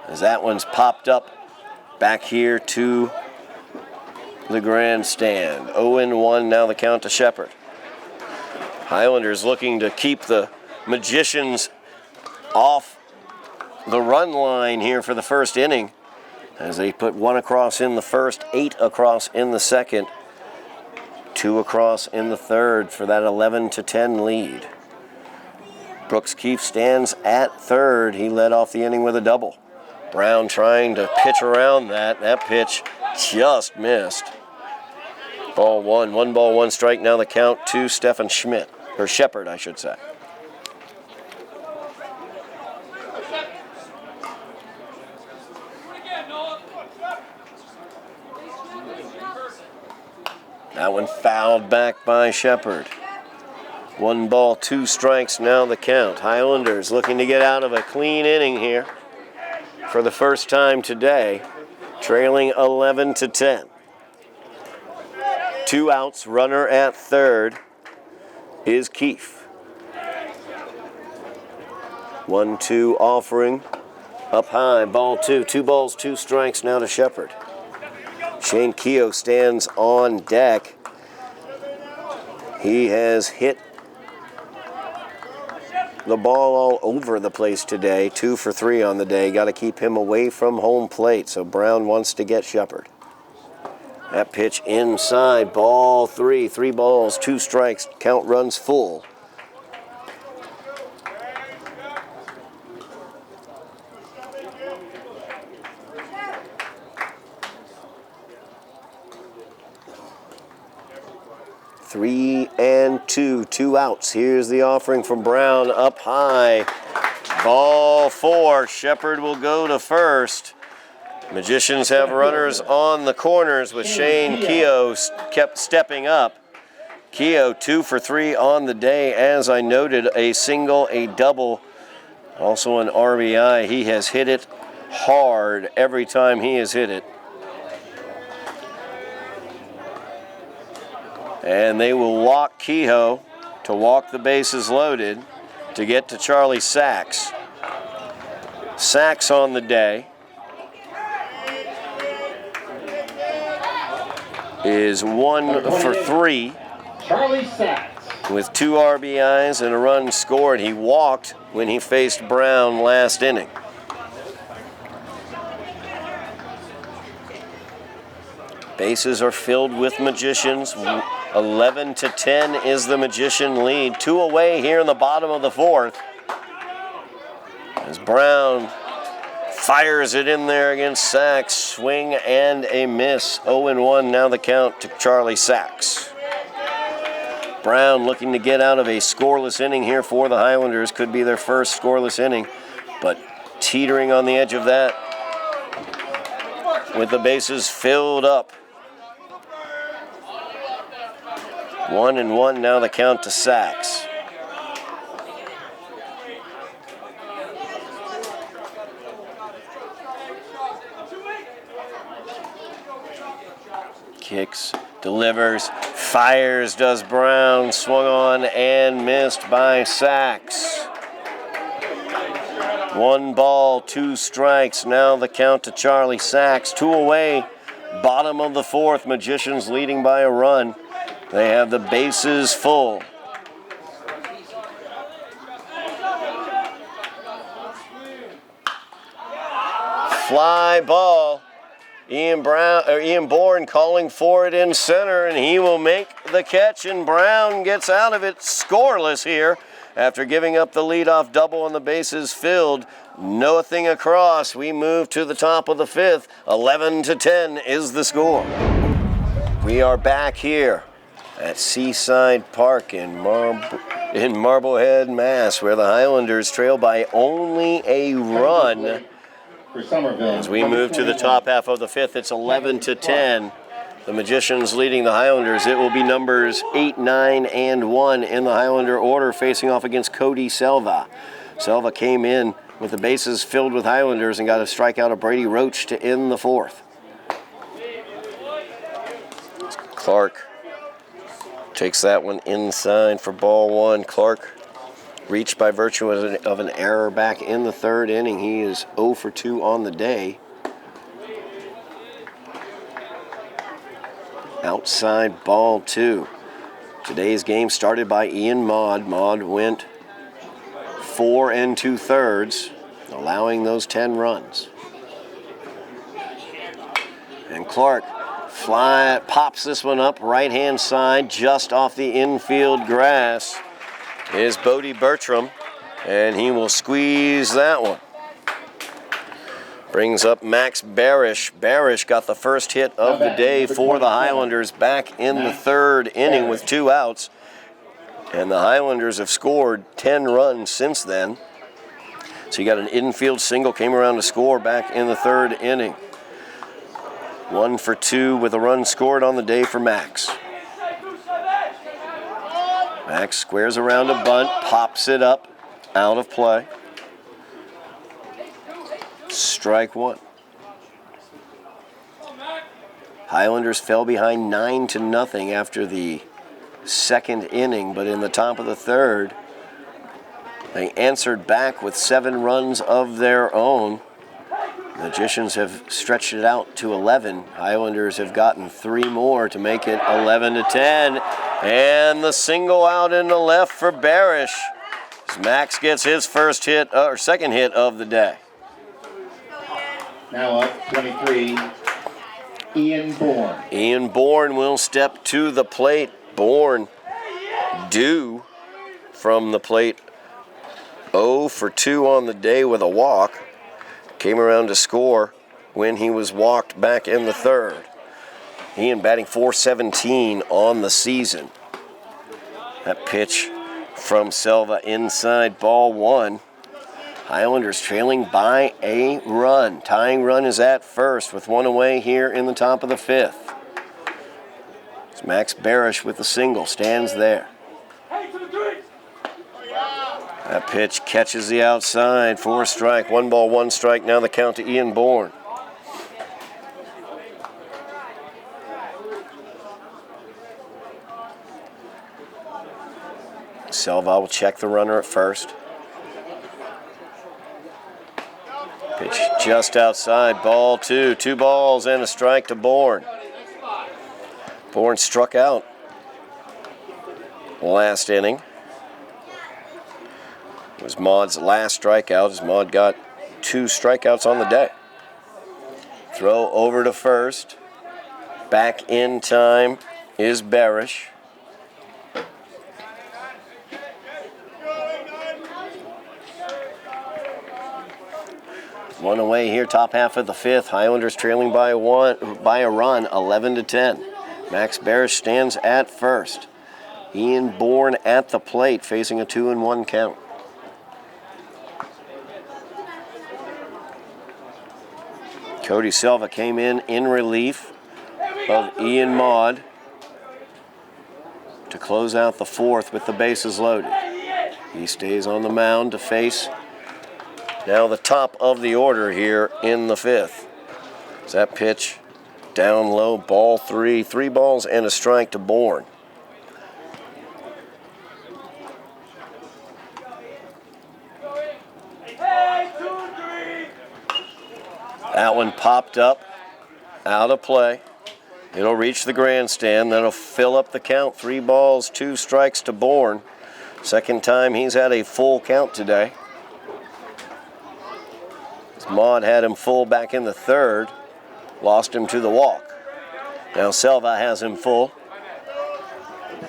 As that one's popped up back here to the grandstand. 0-1 now the count to Shepard. Highlanders looking to keep the Magicians off the run line here for the first inning, as they put 1 across in the first, 8 across in the second, 2 across in the third for that 11-10 lead. Brooks Keefe stands at third. He led off the inning with a double. Brown trying to pitch around that. That pitch just missed. Ball 1. 1 ball, 1 strike. Now the count to Stephen Schmidt, or Shepard, I should say. That one fouled back by Shepard. 1 ball, 2 strikes, now the count. Highlanders looking to get out of a clean inning here for the first time today, trailing 11-10. 2 outs, runner at third is Keefe. 1-2 offering, up high, ball 2. 2 balls, 2 strikes now to Shepard. Shane Keogh stands on deck. He has hit the ball all over the place today. 2 for 3 on the day. Got to keep him away from home plate, so Brown wants to get Shepard. That pitch inside, ball 3. 3 balls, 2 strikes. Count runs full. Three and 2, 2 outs. Here's the offering from Brown, up high. Ball 4. Shepard will go to first. Magicians have runners on the corners with Shane Keogh kept stepping up. Keogh 2 for 3 on the day. As I noted, a single, a double, also an RBI. He has hit it hard every time he has hit it. And they will walk Kehoe to walk the bases loaded to get to Charlie Sachs. Sachs on the day is 1 for 3 Charlie Sachs. with 2 RBIs and a run scored. He walked when he faced Brown last inning. Bases are filled with Magicians. 11-10 is the Magician lead. 2 away here in the bottom of the 4th. As Brown fires it in there against Sachs. Swing and a miss. 0-1 now the count to Charlie Sachs. Brown looking to get out of a scoreless inning here for the Highlanders. Could be their first scoreless inning, but teetering on the edge of that with the bases filled up. 1-1 now the count to Sachs. Kicks, delivers, fires, does Brown. Swung on and missed by Sachs. 1 ball, 2 strikes. Now the count to Charlie Sachs. 2 away, bottom of the 4th. Magicians leading by a run. They have the bases full. Fly ball. Ian Bourne calling for it in center, and he will make the catch, and Brown gets out of it scoreless here after giving up the leadoff double on the bases filled. Nothing across. We move to the top of the 5th. 11-10 is the score. We are back here at Seaside Park in Marblehead, Mass, where the Highlanders trail by only a run. For Somerville. As we move to the top half of the 5th, it's 11-10. The Magicians leading the Highlanders. It will be numbers 8, 9, and 1 in the Highlander order, facing off against Cody Selva. Selva came in with the bases filled with Highlanders and got a strikeout of Brady Roach to end the fourth. Clark takes that one inside for ball one. Clark reached by virtue of an error back in the third inning. He is 0 for 2 on the day. Outside ball two. Today's game started by Ian Maud. Maud went 4 2/3, allowing those 10 runs. And Clark pops this one up right-hand side, just off the infield grass is Bodie Bertram, and he will squeeze that one. Brings up Max Barish. Barish got the first hit of the day for the Highlanders back in the third inning with 2 outs. And the Highlanders have scored 10 runs since then. So he got an infield single, came around to score back in the third inning. 1 for 2 with a run scored on the day for Max. Max squares around a bunt, pops it up, out of play. Strike one. Highlanders fell behind 9-0 after the second inning, but in the top of the third, they answered back with 7 runs of their own. Magicians have stretched it out to 11. Highlanders have gotten 3 more to make it 11-10. And the single out in the left for Barish. Max gets his first hit, or second hit of the day. Now up 23, Ian Bourne. Ian Bourne will step to the plate. Bourne due from the plate. 0 for 2 on the day with a walk. Came around to score when he was walked back in the third. Ian batting .417 on the season. That pitch from Selva inside ball one. Highlanders trailing by a run. Tying run is at first with 1 away here in the top of the 5th. It's Max Barish with the single, stands there. That pitch catches the outside for a strike. 1 ball, 1 strike. Now the count to Ian Bourne. Selva will check the runner at first. Pitch just outside, ball 2. 2 balls and a strike to Bourne. Bourne struck out last inning. It was Maud's last strikeout as Maud got 2 strikeouts on the day. Throw over to first. Back in time is Barish. One away here, top half of the 5th. Highlanders trailing by a run, 11-10. Max Barish stands at first. Ian Bourne at the plate, facing a 2-1 count. Cody Selva came in relief of Ian Maud to close out the 4th with the bases loaded. He stays on the mound to face now the top of the order here in the 5th. Is that pitch down low, ball 3. 3 balls and a strike to Bourne. That one popped up, out of play. It'll reach the grandstand. That'll fill up the count. 3 balls, 2 strikes to Bourne. Second time he's had a full count today. Maud had him full back in the 3rd. Lost him to the walk. Now Selva has him full.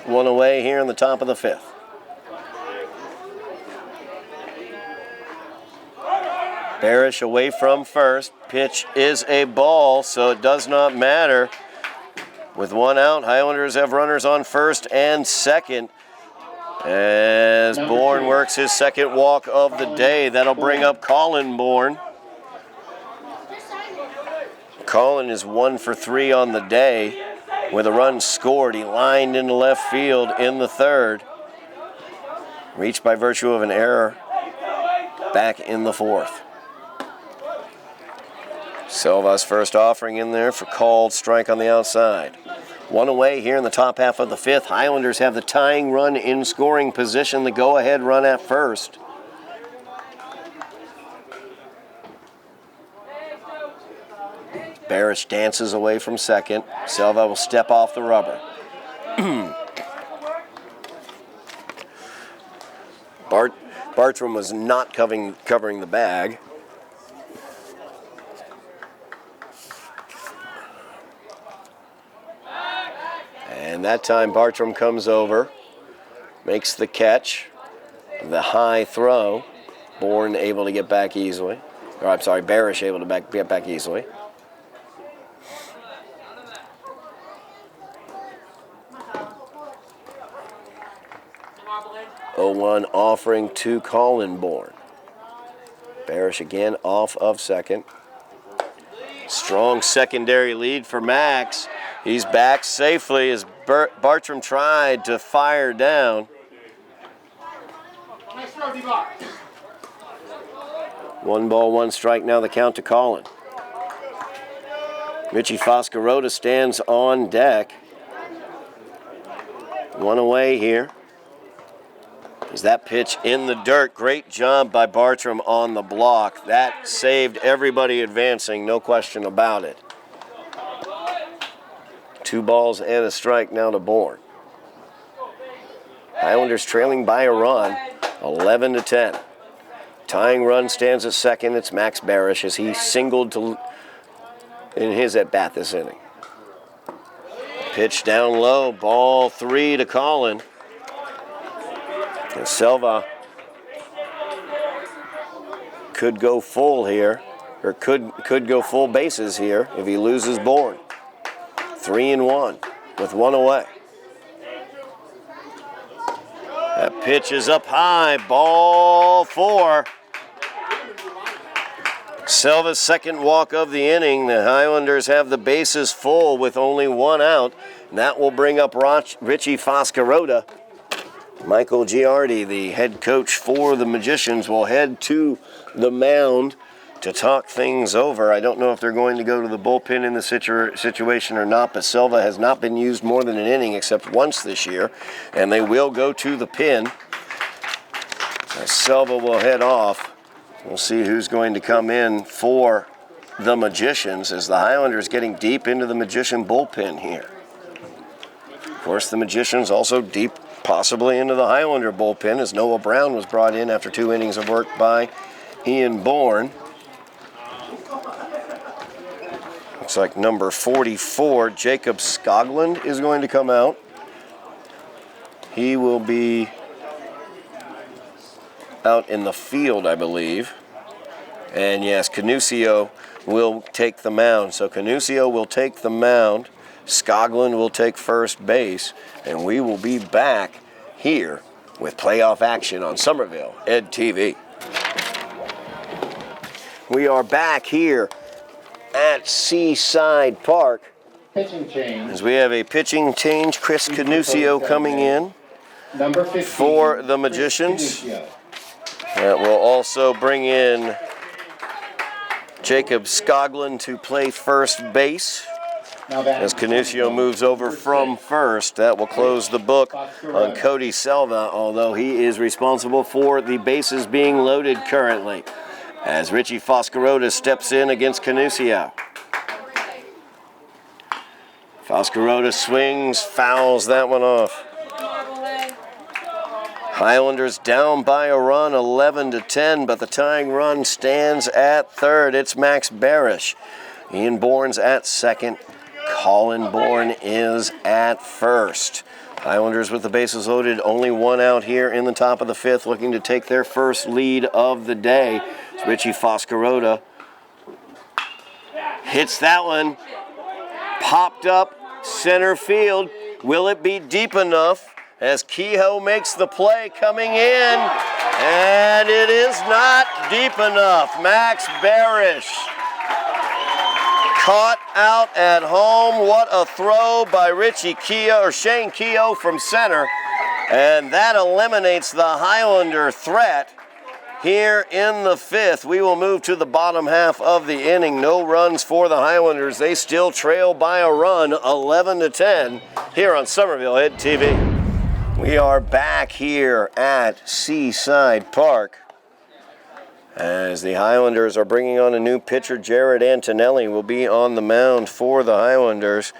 1 away here in the top of the 5th. Barish away from first. Pitch is a ball, so it does not matter. With 1 out, Highlanders have runners on first and second. As Bourne works his second walk of the day, that'll bring up Colin Bourne. Colin is 1 for 3 on the day with a run scored. He lined into left field in the 3rd. Reached by virtue of an error back in the fourth. Silva's first offering in there for called strike on the outside. One away here in the top half of the fifth. Highlanders have the tying run in scoring position, the go-ahead run at first. Barish dances away from second. Silva will step off the rubber. Bartram was not covering the bag. And that time Bartram comes over, makes the catch, the high throw. Bourne able to get back easily. Or I'm sorry, Barish able to get back easily. Marblehead. 0-1 offering to Colin Bourne. Barish again off of second. Strong secondary lead for Max. He's back safely as Bartram tried to fire down. One ball, one strike now the count to Colin. Richie Foscarota stands on deck. One away here. Is that pitch in the dirt? Great job by Bartram on the block. That saved everybody advancing, no question about it. 2 balls and a strike now to Bourne. Highlanders trailing by a run, 11-10. Tying run stands at second. It's Max Barish as he singled in his at-bat this inning. Pitch down low, ball 3 to Colin. And Silva could go full here, or could go full bases here if he loses Bourne. 3-1 with one away. That pitch is up high, ball 4. Silva's second walk of the inning. The Highlanders have the bases full with only 1 out. And that will bring up Richie Foscarota. Michael Giardi, the head coach for the Magicians, will head to the mound to talk things over. I don't know if they're going to go to the bullpen in the situation or not, but Silva has not been used more than an inning except once this year, and they will go to the pin. Silva will head off. We'll see who's going to come in for the Magicians as the Highlanders getting deep into the Magician bullpen here. Of course, the Magicians also deep possibly into the Highlander bullpen as Noah Brown was brought in after 2 innings of work by Ian Bourne. Looks like number 44, Jacob Skoglund, is going to come out. He will be out in the field, I believe. And yes, Canusio will take the mound. So Canusio will take the mound. Skoglund will take first base. And we will be back here with playoff action on Somerville Ed TV. We are back here at Seaside Park. Pitching change. As we have a pitching change, Chris Canusio coming in Number 15, for the Magicians. That will also bring in Jacob Skoglund to play first base. As Canusio moves over from first, that will close the book on Cody Silva, although he is responsible for the bases being loaded currently, as Richie Foscarota steps in against Canusio. Foscarota swings, fouls that one off. Highlanders down by a run, 11-10, but the tying run stands at third. It's Max Barish. Ian Bourne's at second. Colin Bourne is at first. Highlanders with the bases loaded, only 1 out here in the top of the fifth, looking to take their first lead of the day. It's Richie Foscarota hits that one, popped up center field. Will it be deep enough as Kehoe makes the play coming in? And it is not deep enough. Max Barish caught out at home. What a throw by Shane Kehoe from center. And that eliminates the Highlander threat. here in the 5th. We will move to the bottom half of the inning. No runs for the Highlanders. They still trail by a run, 11-10, here on Somerville Head TV. We are back here at Seaside Park as the Highlanders are bringing on a new pitcher. Jared Antonelli will be on the mound for the Highlanders.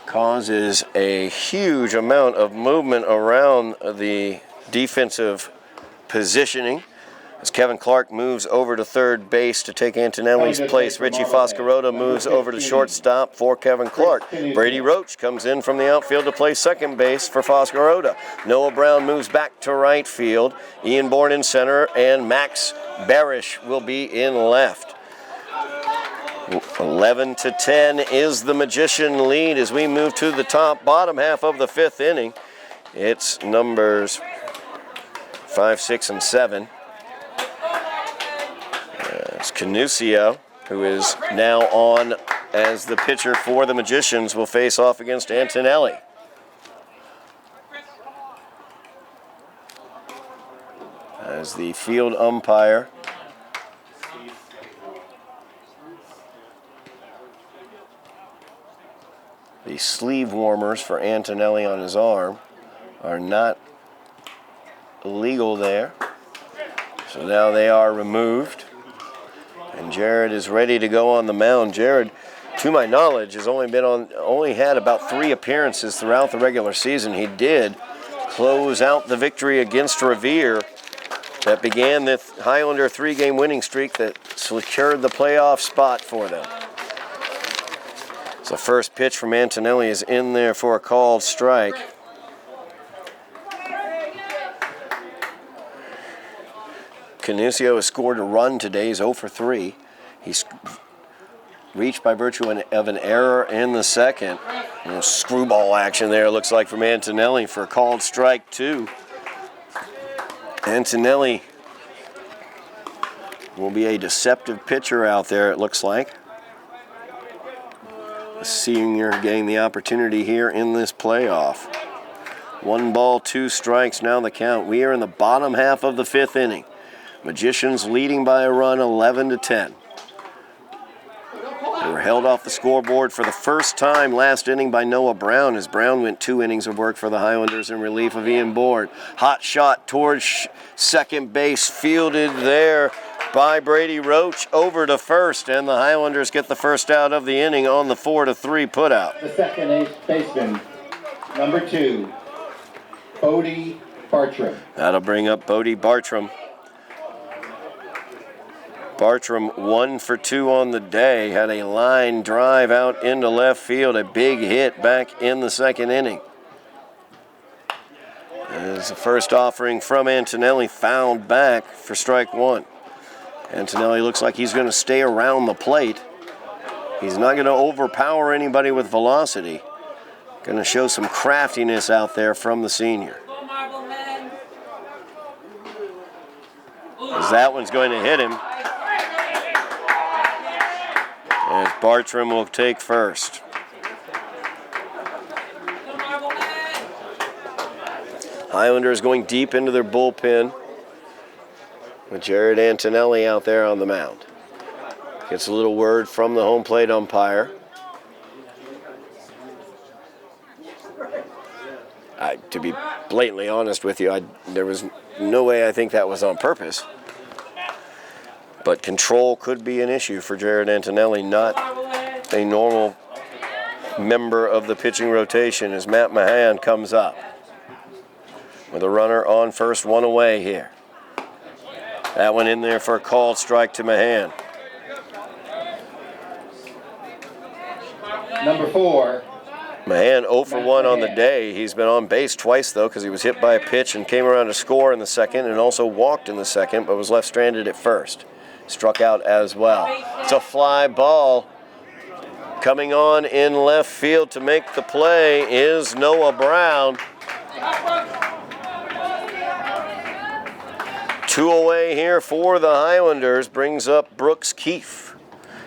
Causes a huge amount of movement around the defensive positioning as Kevin Clark moves over to third base to take Antonelli's place. Richie Foscarota moves over to shortstop for Kevin Clark. Brady Roach comes in from the outfield to play second base for Foscarota. Noah Brown moves back to right field. Ian Bourne in center, and Max Barish will be in left. 11-10 is the Magician lead as we move to the bottom half of the 5th inning. It's numbers 5, 6, and 7. It's Canusio, who is now on as the pitcher for the Magicians, will face off against Antonelli. As the field umpire, the sleeve warmers for Antonelli on his arm are not illegal there. So now they are removed. And Jared is ready to go on the mound. Jared, to my knowledge, has only had about 3 appearances throughout the regular season. He did close out the victory against Revere that began the Highlander 3-game winning streak that secured the playoff spot for them. So first pitch from Antonelli is in there for a called strike. Canusio has scored a run today. He's 0 for 3. He's reached by virtue of an error in the second. Screwball action there, looks like, from Antonelli for a called strike 2. Antonelli will be a deceptive pitcher out there, it looks like. The senior getting the opportunity here in this playoff. 1 ball, 2 strikes, now the count. We are in the bottom half of the 5th inning. Magicians leading by a run, 11-10. They were held off the scoreboard for the first time last inning by Noah Brown, as Brown went 2 innings of work for the Highlanders in relief of Ian Bourne. Hot shot towards second base, fielded there by Brady Roach over to first, and the Highlanders get the first out of the inning on the 4-3 putout. The second baseman, number 2, Bodie Bartram. That'll bring up Bodie Bartram. Bartram 1 for 2 on the day, had a line drive out into left field, a big hit back in the second inning. As the first offering from Antonelli fouled back for strike 1. Antonelli looks like he's going to stay around the plate. He's not going to overpower anybody with velocity. Going to show some craftiness out there from the senior. As that one's going to hit him. As Bartram will take first. Highlanders going deep into their bullpen with Jared Antonelli out there on the mound. Gets a little word from the home plate umpire. To be blatantly honest with you, there was no way I think that was on purpose. But control could be an issue for Jared Antonelli, not a normal member of the pitching rotation, as Matt Mahan comes up with a runner on first, 1 away here. That one in there for a called strike to Mahan. Number 4. Mahan 0 for 1 on the day. He's been on base twice, though, because he was hit by a pitch and came around to score in the second, and also walked in the second, but was left stranded at first. Struck out as well. It's a fly ball. Coming on in left field to make the play is Noah Brown. 2 away here for the Highlanders. Brings up Brooks Keefe.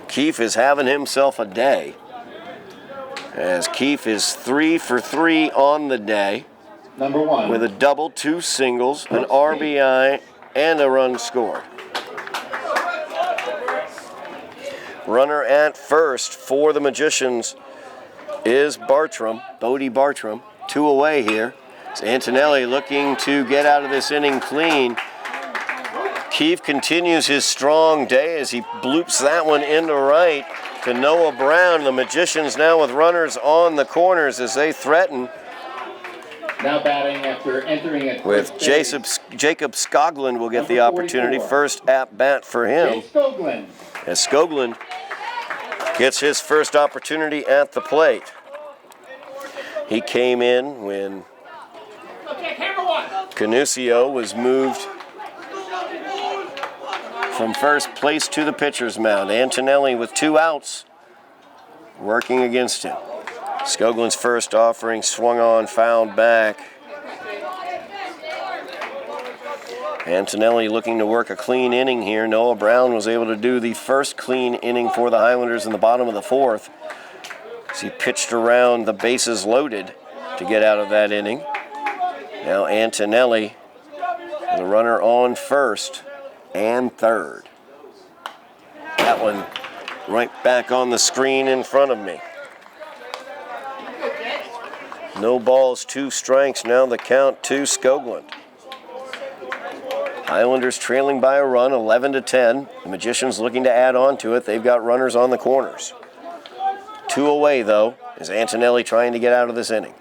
Keefe is having himself a day, as Keefe is 3 for 3 on the day. Number 1. With a double, 2 singles, an RBI, and a run scored. Runner at first for the Magicians is Bartram, Bodie Bartram. 2 away here. It's Antonelli looking to get out of this inning clean. Keefe continues his strong day as he bloops that one into right to Noah Brown. The Magicians now with runners on the corners as they threaten. Now batting after entering at With first Jacob Skoglund will get the Number opportunity. 44. First at bat for him. base. Skoglund. As Skoglund gets his first opportunity at the plate. He came in when Canusio was moved from first place to the pitcher's mound. Antonelli with 2 outs working against him. Skoglund's first offering swung on, fouled back. Antonelli looking to work a clean inning here. Noah Brown was able to do the first clean inning for the Highlanders in the bottom of the 4th. As he pitched around the bases loaded to get out of that inning. Now Antonelli, the runner on first and third. That one right back on the screen in front of me. No balls, 2 strikes. Now the count to Skoglund. Highlanders trailing by a run, 11-10. The Magicians looking to add on to it. They've got runners on the corners. 2 away, though, is Antonelli trying to get out of this inning.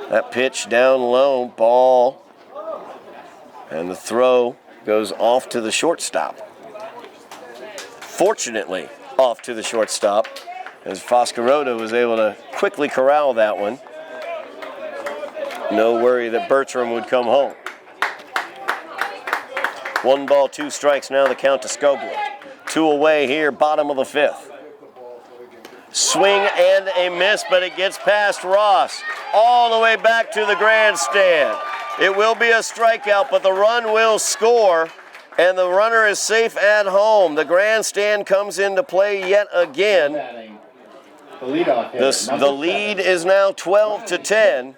That pitch down low, ball, and the throw goes off to the shortstop. Fortunately, off to the shortstop, as Foscaroda was able to quickly corral that one. No worry that Bertram would come home. 1 ball, 2 strikes, now the count to Skoglund. 2 away here, bottom of the 5th. Swing and a miss, but it gets past Ross. All the way back to the grandstand. It will be a strikeout, but the run will score, and the runner is safe at home. The grandstand comes into play yet again. Batting. The leadoff hitter, The lead is now 12-10.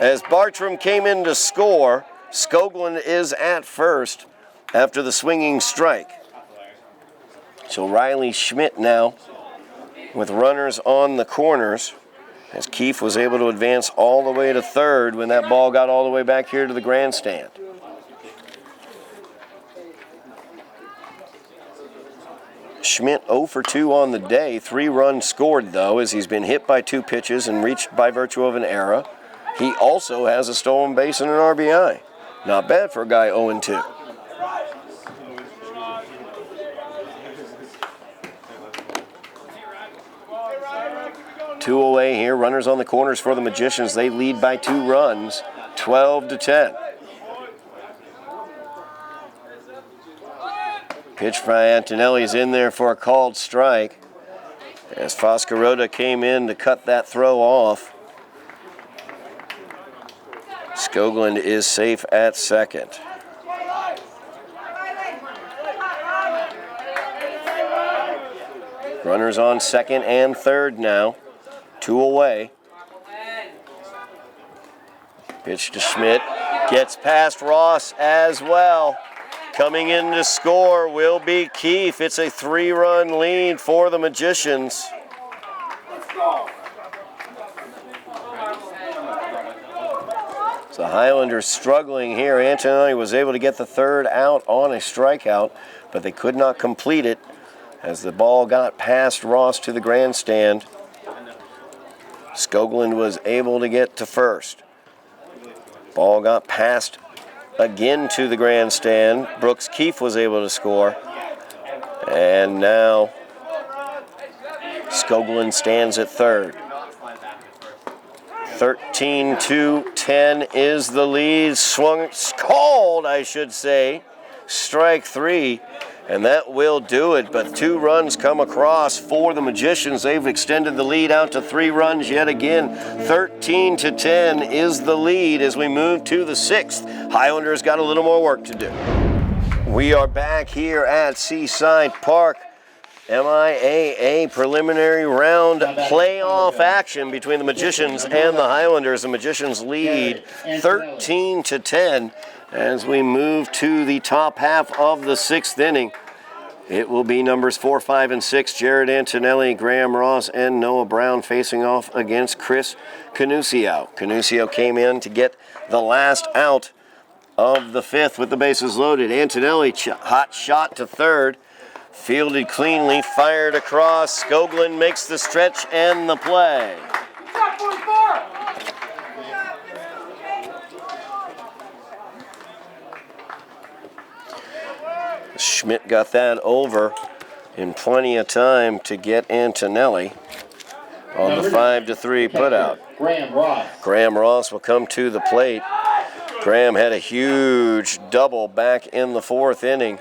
As Bartram came in to score, Skoglund is at first after the swinging strike. So Riley Schmidt now with runners on the corners, as Keefe was able to advance all the way to third when that ball got all the way back here to the grandstand. Schmidt 0 for 2 on the day. 3 runs scored, though, as he's been hit by 2 pitches and reached by virtue of an error. He also has a stolen base and an RBI. Not bad for a guy 0-2. Two away here. Runners on the corners for the Magicians. They lead by 2 runs, 12-10. Pitch by Antonelli is in there for a called strike. As Foscaroda came in to cut that throw off. Skoglund is safe at second. Runners on second and third now. 2 away. Pitch to Schmidt. Gets past Ross as well. Coming in to score will be Keefe. It's a 3-run lead for the Magicians. The Highlanders struggling here. Antonelli was able to get the 3rd out on a strikeout, but they could not complete it as the ball got past Ross to the grandstand. Skoglund was able to get to first. Ball got passed again to the grandstand. Brooks Keefe was able to score. And now Skoglund stands at third. 13-10 is the lead. Called, I should say. Strike 3, and that will do it. But 2 runs come across for the Magicians. They've extended the lead out to 3 runs yet again. 13-10 is the lead as we move to the 6th. Highlanders got a little more work to do. We are back here at Seaside Park. MIAA preliminary round playoff action between the Magicians and the Highlanders. The Magicians lead 13-10 As we move to the top half of the 6th inning, it will be numbers 4, 5, and 6, Jared Antonelli, Graham Ross, and Noah Brown facing off against Chris Canusio. Canusio came in to get the last out of the 5th with the bases loaded. Antonelli, hot shot to third, fielded cleanly, fired across. Skoglund makes the stretch and the play. Schmidt got that over in plenty of time to get Antonelli on the 5-3 putout. Graham Ross will come to the plate. Graham had a huge double back in the 4th inning.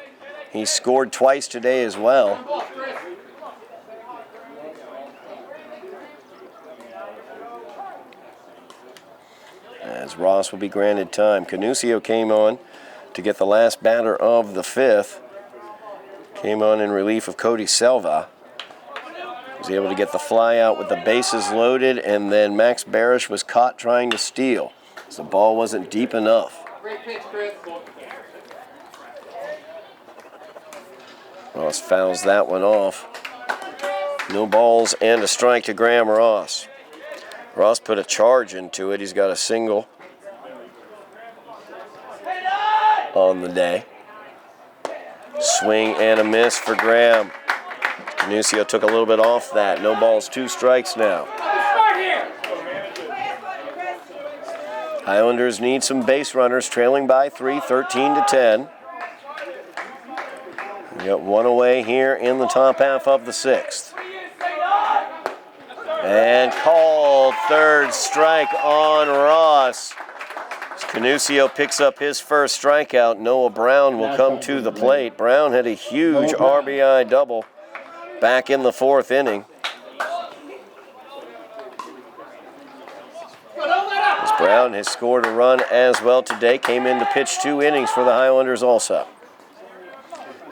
He scored twice today as well. As Ross will be granted time. Canusio came on to get the last batter of the 5th. Came on in relief of Cody Selva. Was able to get the fly out with the bases loaded, and then Max Barish was caught trying to steal. The ball wasn't deep enough. Ross fouls that one off. No balls and a strike to Graham Ross. Ross put a charge into it. He's got a single on the day. Swing and a miss for Graham. Canusio took a little bit off that. No balls, 2 strikes now. Highlanders need some base runners, trailing by 3, 13-10. We got one away here in the top half of the 6th. And called, 3rd strike on Ross. As Canusio picks up his first strikeout, Noah Brown will come to the plate. Brown had a huge RBI double back in the 4th inning. As Brown has scored a run as well today, came in to pitch 2 innings for the Highlanders also.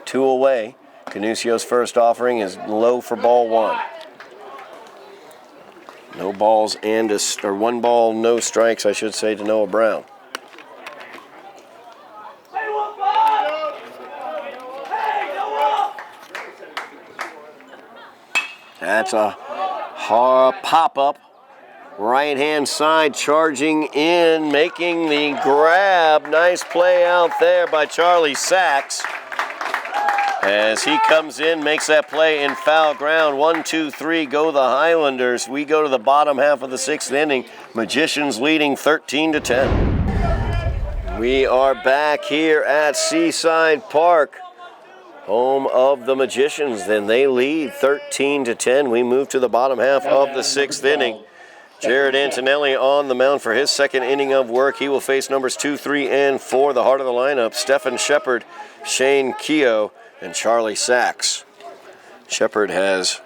2 away. Canusio's first offering is low for ball 1. No balls and or 1 ball, no strikes, I should say, to Noah Brown. That's a hard pop-up. Right-hand side charging in, making the grab. Nice play out there by Charlie Sachs. As he comes in, makes that play in foul ground. 1, 2, 3, go the Highlanders. We go to the bottom half of the 6th inning. Magicians leading 13-10. We are back here at Seaside Park, home of the Magicians. Then they lead 13-10. We move to the bottom half of the 6th inning. Jared Antonelli on the mound for his 2nd inning of work. He will face numbers 2, 3, and 4, the heart of the lineup, Stephen Shepard, Shane Keogh, and Charlie Sachs. Shepard has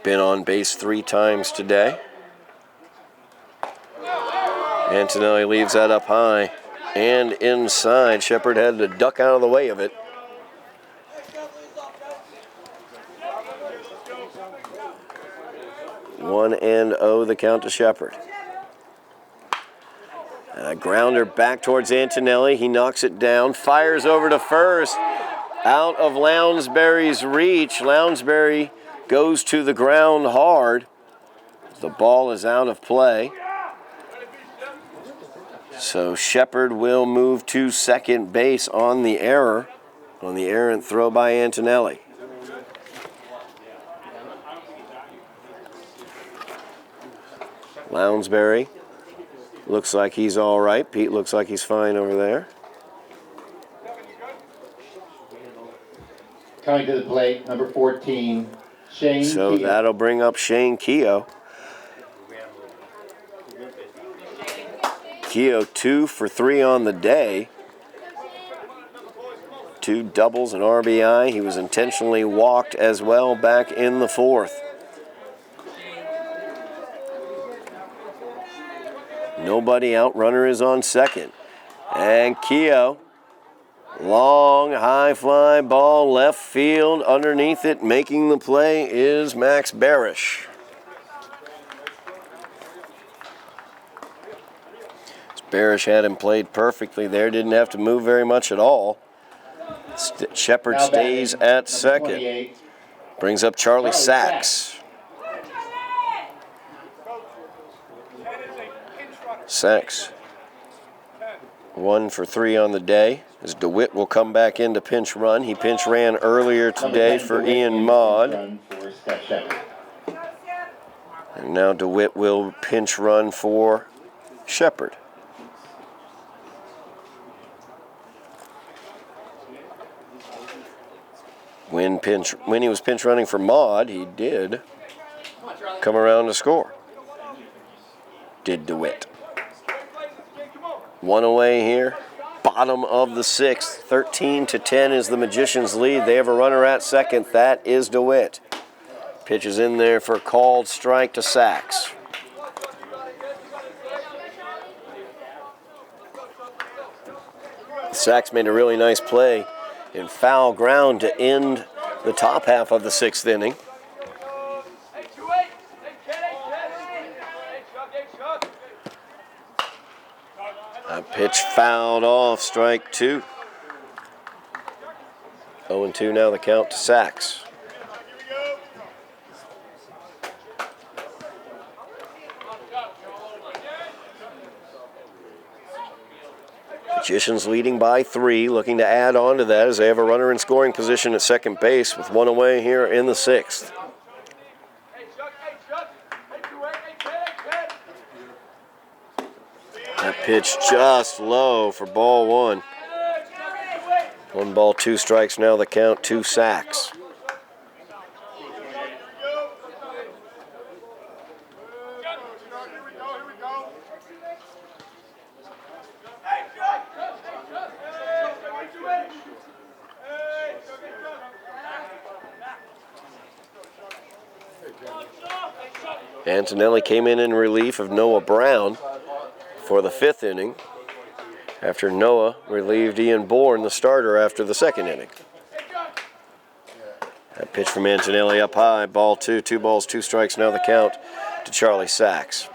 been on base 3 times today. Antonelli leaves that up high and inside. Shepard had to duck out of the way of it. One and 0 the count to Shepard. A grounder back towards Antonelli. He knocks it down, fires over to first. Out of Lounsbury's reach. Lounsbury goes to the ground hard. The ball is out of play. So Shepard will move to second base on the error, on the errant throw by Antonelli. Lounsbury looks like he's all right. Pete looks like he's fine over there. Coming to the plate, number 14, Shane So Keogh. that'll bring up Shane Keogh. Keogh 2 for 3 on the day. 2 doubles and RBI. He was intentionally walked as well back in the 4th. Nobody out. Runner is on second. And Keogh, long high fly ball left field. Underneath it, making the play is Max Barish. Barish had him played perfectly there. Didn't have to move very much at all. Shepard Now stays batting, at number second. 28. Brings up Charlie Sachs. Sachs 1 for 3 on the day, as DeWitt will come back in to pinch run. He pinch ran earlier today for Ian Maud. And now DeWitt will pinch run for Shepard. When he was pinch running for Maud, he did come around to score. Did DeWitt. 1 away here. Bottom of the 6th. 13-10 is the Magicians' lead. They have a runner at second. That is DeWitt. Pitch is in there for a called strike to Sachs. Sachs made a really nice play in foul ground to end the top half of the 6th inning. A pitch fouled off, strike 2. 0-2 now the count to Sachs. Magicians leading by 3, looking to add on to that as they have a runner in scoring position at second base with 1 away here in the 6th. That pitch just low for ball 1. 1 ball, 2 strikes now the count to Sachs. Antonelli came in relief of Noah Brown for the 5th inning after Noah relieved Ian Bourne, the starter, after the 2nd inning. That pitch from Antonelli up high, ball 2, 2 balls, 2 strikes, now the count to Charlie Sachs.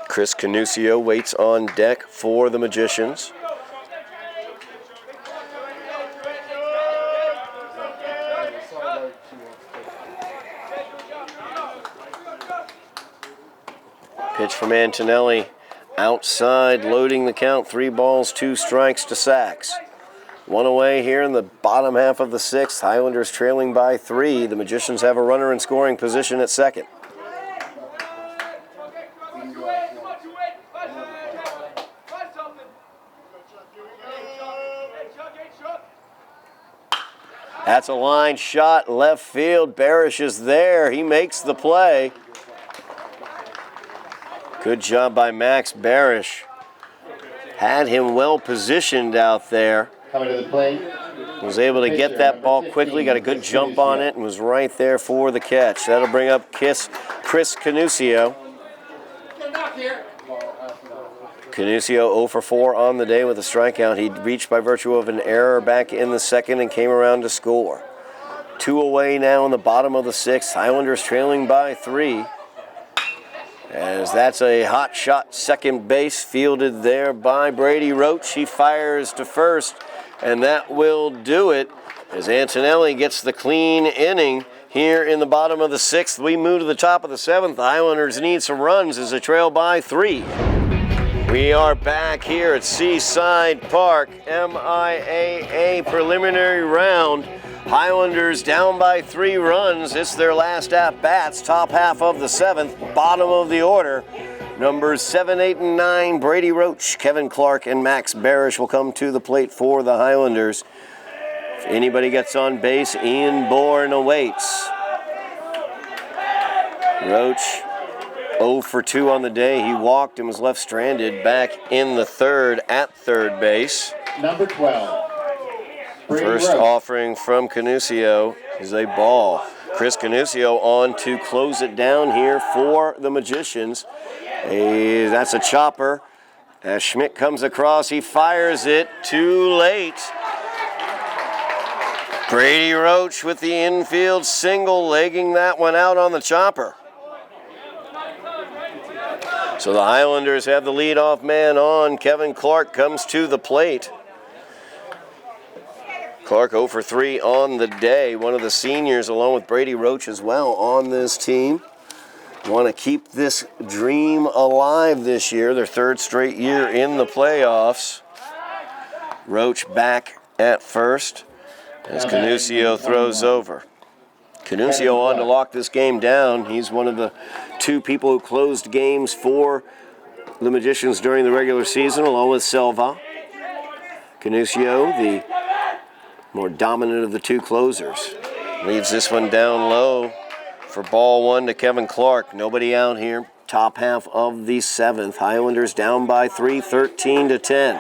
Chris Canusio waits on deck for the Magicians. Pitch from Antonelli outside, loading the count. 3 balls, 2 strikes to Sachs. 1 away here in the bottom half of the 6th. Highlanders trailing by 3. The Magicians have a runner in scoring position at second. That's a line shot left field. Barish is there. He makes the play. Good job by Max Barish. Had him well positioned out there. Coming to the plate. Was able to get that ball quickly, got a good jump on it, and was right there for the catch. That'll bring up Chris Canusio. Canusio 0 for 4 on the day with a strikeout. He reached by virtue of an error back in the 2nd and came around to score. 2 away now in the bottom of the 6th. Highlanders trailing by 3. As that's a hot shot second base fielded there by Brady Roach. He fires to first, and that will do it as Antonelli gets the clean inning here in the bottom of the 6th. We move to the top of the 7th. The Highlanders need some runs as they trail by 3. We are back here at Seaside Park, MIAA preliminary round. Highlanders down by 3 runs. It's their last at-bats, top half of the 7th, bottom of the order. Numbers 7, 8, and 9, Brady Roach, Kevin Clark, and Max Barish will come to the plate for the Highlanders. If anybody gets on base, Ian Bourne awaits. Roach 0 for 2 on the day. He walked and was left stranded back in the 3rd at third base. Number 12. First offering from Canusio is a ball. Chris Canusio on to close it down here for the Magicians. That's a chopper. As Schmidt comes across, he fires it too late. Brady Roach with the infield single, legging that one out on the chopper. So the Highlanders have the leadoff man on. Kevin Clark comes to the plate. Clark 0 for 3 on the day. One of the seniors, along with Brady Roach as well, on this team. Want to keep this dream alive this year, their third straight year in the playoffs. Roach back at first as Canusio throws over. Canusio on to lock this game down. He's one of the two people who closed games for the Magicians during the regular season, along with Selva. Canusio, the more dominant of the two closers, leaves this one down low for ball one to Kevin Clark. Nobody out here. Top half of the seventh. Highlanders down by 3, 13-10.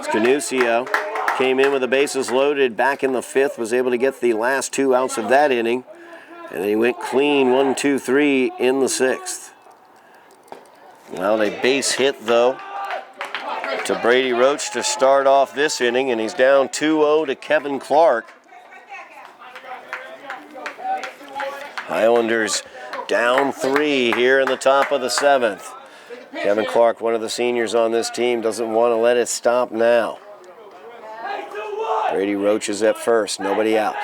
Canusio came in with the bases loaded back in the fifth, was able to get the last 2 outs of that inning, and then he went clean 1, 2, 3 in the sixth. Well, a base hit, though, to Brady Roach to start off this inning, and he's down 2-0 to Kevin Clark. Highlanders down 3 here in the top of the seventh. Kevin Clark, one of the seniors on this team, doesn't want to let it stop now. Brady Roach is at first, nobody out.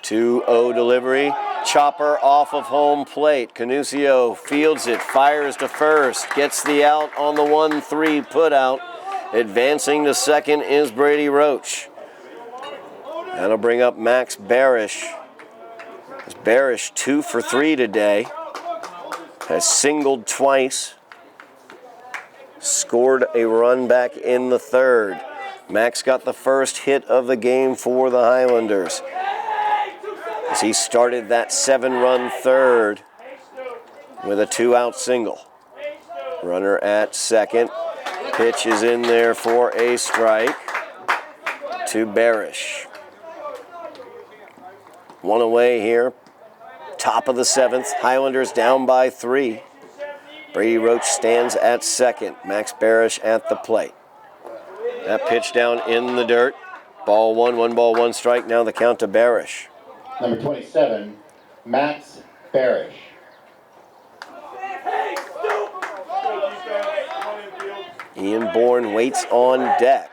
2-0 delivery, chopper off of home plate. Canusio fields it, fires to first, gets the out on the 1-3 putout. Advancing to second is Brady Roach. That'll bring up Max Barish. Barish 2 for 3 today. Has singled twice. Scored a run back in the third. Max got the first hit of the game for the Highlanders, as he started that 7-run third with a 2-out single. Runner at second. Pitch is in there for a strike to Barish. One away here. Top of the seventh. Highlanders down by 3. Brady Roach stands at second. Max Barish at the plate. That pitch down in the dirt. Ball 1, 1 strike. Now the count to Barish. Number 27, Max Barish. Ian Bourne waits on deck.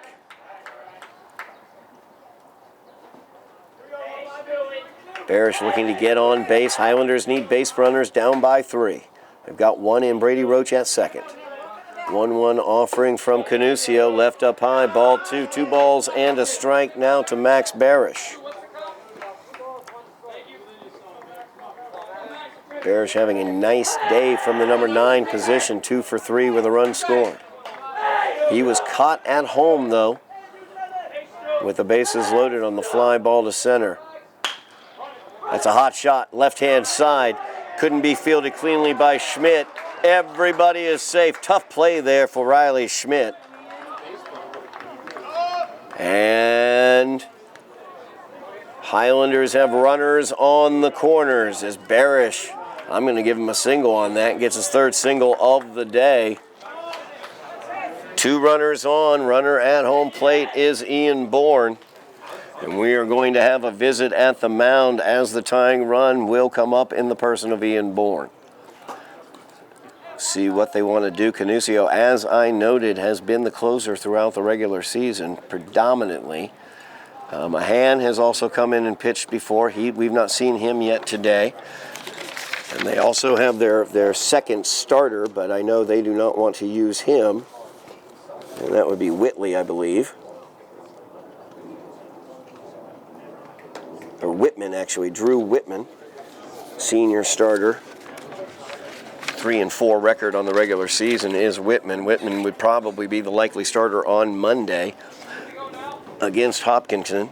Barish looking to get on base. Highlanders need base runners down by 3. They've got one in Brady Roach at second. 1-1 offering from Canusio, left up high, ball 2, 2 balls and a strike now to Max Barish. Barish having a nice day from the number 9 position, 2 for 3 with a run scored. He was caught at home, though, with the bases loaded on the fly ball to center. That's a hot shot, left-hand side. Couldn't be fielded cleanly by Schmidt. Everybody is safe. Tough play there for Riley Schmidt. And Highlanders have runners on the corners as Barish, I'm going to give him a single on that, gets his third single of the day. 2 runners on. Runner at home plate is Ian Bourne. And we are going to have a visit at the mound as the tying run will come up in the person of Ian Bourne. See what they want to do. Canusio, as I noted, has been the closer throughout the regular season, predominantly. Mahan has also come in and pitched before. We've not seen him yet today. And they also have their second starter, but I know they do not want to use him. And that would be Whitley, I believe. Or Whitman, actually. Drew Whitman, senior starter. 3-4 record on the regular season is Whitman. Whitman would probably be the likely starter on Monday against Hopkinton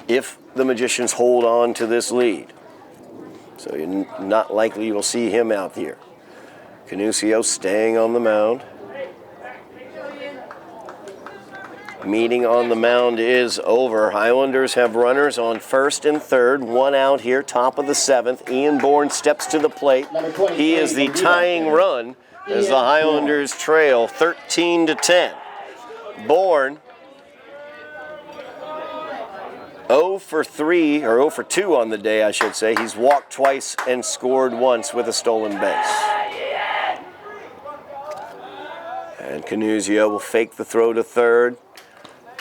if the Magicians hold on to this lead. So you're not likely you'll see him out here. Canusio staying on the mound. Meeting on the mound is over. Highlanders have runners on first and third. 1 out here, top of the seventh. Ian Bourne steps to the plate. He is the tying run as the Highlanders trail 13-10. Bourne 0 for 3, or 0 for 2 on the day, I should say. He's walked twice and scored once with a stolen base. And Canuzio will fake the throw to third,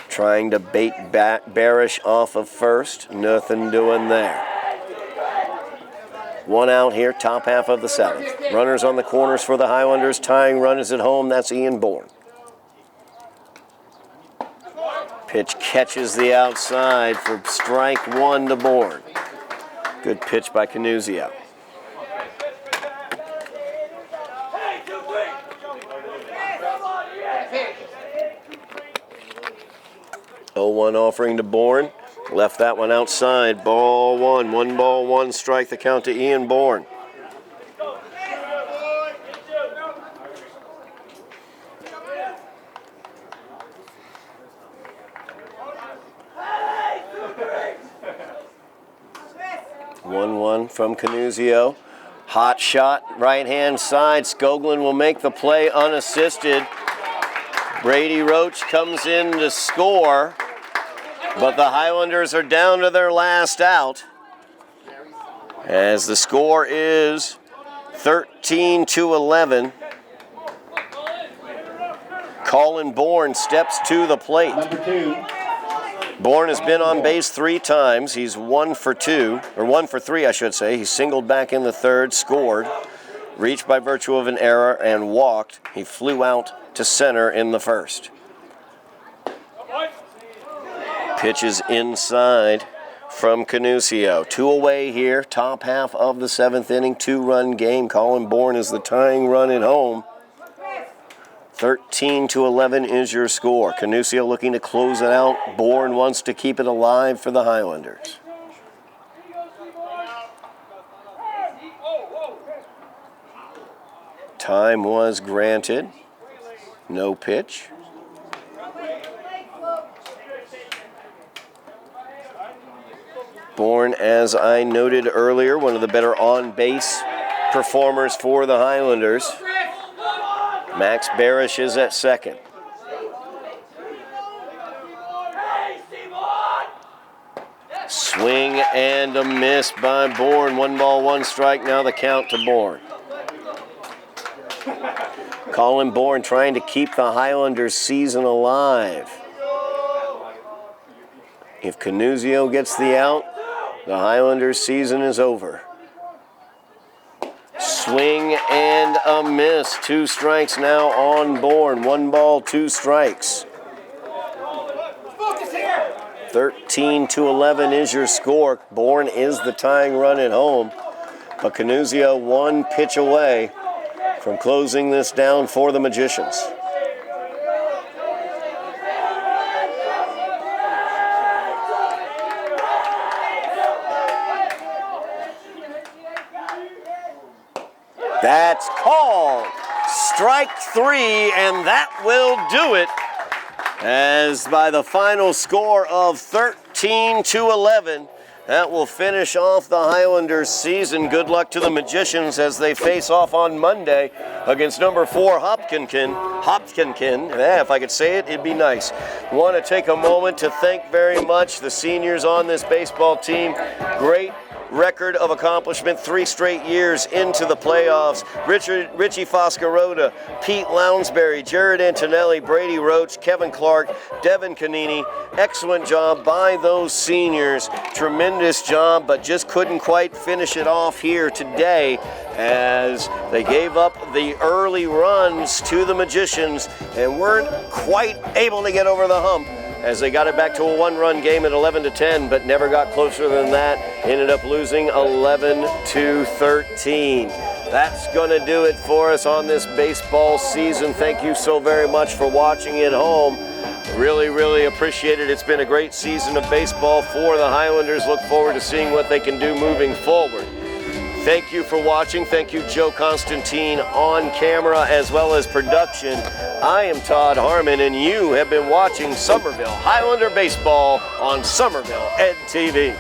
trying to bait Barish off of first. Nothing doing there. One out here, top half of the 7th. Runners on the corners for the Highlanders. Tying run is at home. That's Ian Bourne. Pitch catches the outside for strike 1 to Bourne. Good pitch by Canuzio. 0-1 offering to Bourne. Left that one outside. Ball 1. 1 ball, 1 strike. The count to Ian Bourne. From Canuzio. Hot shot, right-hand side. Skoglund will make the play unassisted. Brady Roach comes in to score, but the Highlanders are down to their last out, as the score is 13-11. Colin Bourne steps to the plate. Number 2. Bourne has been on base 3 times. He's 1 for 2, or 1 for 3, I should say. He singled back in the third, scored, reached by virtue of an error, and walked. He flew out to center in the first. Pitches inside from Canuzio. 2 away here, top half of the 7th inning, 2-run game. Colin Bourne is the tying run at home. 13-11 is your score. Canuzio looking to close it out. Bourne wants to keep it alive for the Highlanders. Time was granted. No pitch. Bourne, as I noted earlier, one of the better on-base performers for the Highlanders. Max Barish is at second. Swing and a miss by Bourne. 1 ball, 1 strike. Now the count to Bourne. Colin Bourne trying to keep the Highlanders season alive. If Canuzio gets the out, the Highlanders season is over. Swing and a miss. 2 strikes now on Bourne. 1 ball, 2 strikes. 13-11 is your score. Bourne is the tying run at home, but Canuzio 1 pitch away from closing this down for the Magicians. That's called strike 3, and that will do it. As by the final score of 13-11, that will finish off the Highlanders season. Good luck to the Magicians as they face off on Monday against number 4 Hopkinton. Yeah, if I could say it, it'd be nice. Want to take a moment to thank very much the seniors on this baseball team. Great record of accomplishment, 3 straight years into the playoffs. Richie Foscarota, Pete Lounsbury, Jared Antonelli, Brady Roach, Kevin Clark, Devin Canini. Excellent job by those seniors. Tremendous job, but just couldn't quite finish it off here today as they gave up the early runs to the Magicians and weren't quite able to get over the hump, as they got it back to a 1-run game at 11-10, but never got closer than that. Ended up losing 11-13. That's going to do it for us on this baseball season. Thank you so very much for watching at home. Really, really appreciate it. It's been a great season of baseball for the Highlanders. Look forward to seeing what they can do moving forward. Thank you for watching. Thank you, Joe Constantine, on camera as well as production. I am Todd Harmon, and you have been watching Somerville Highlander Baseball on Somerville Ed TV.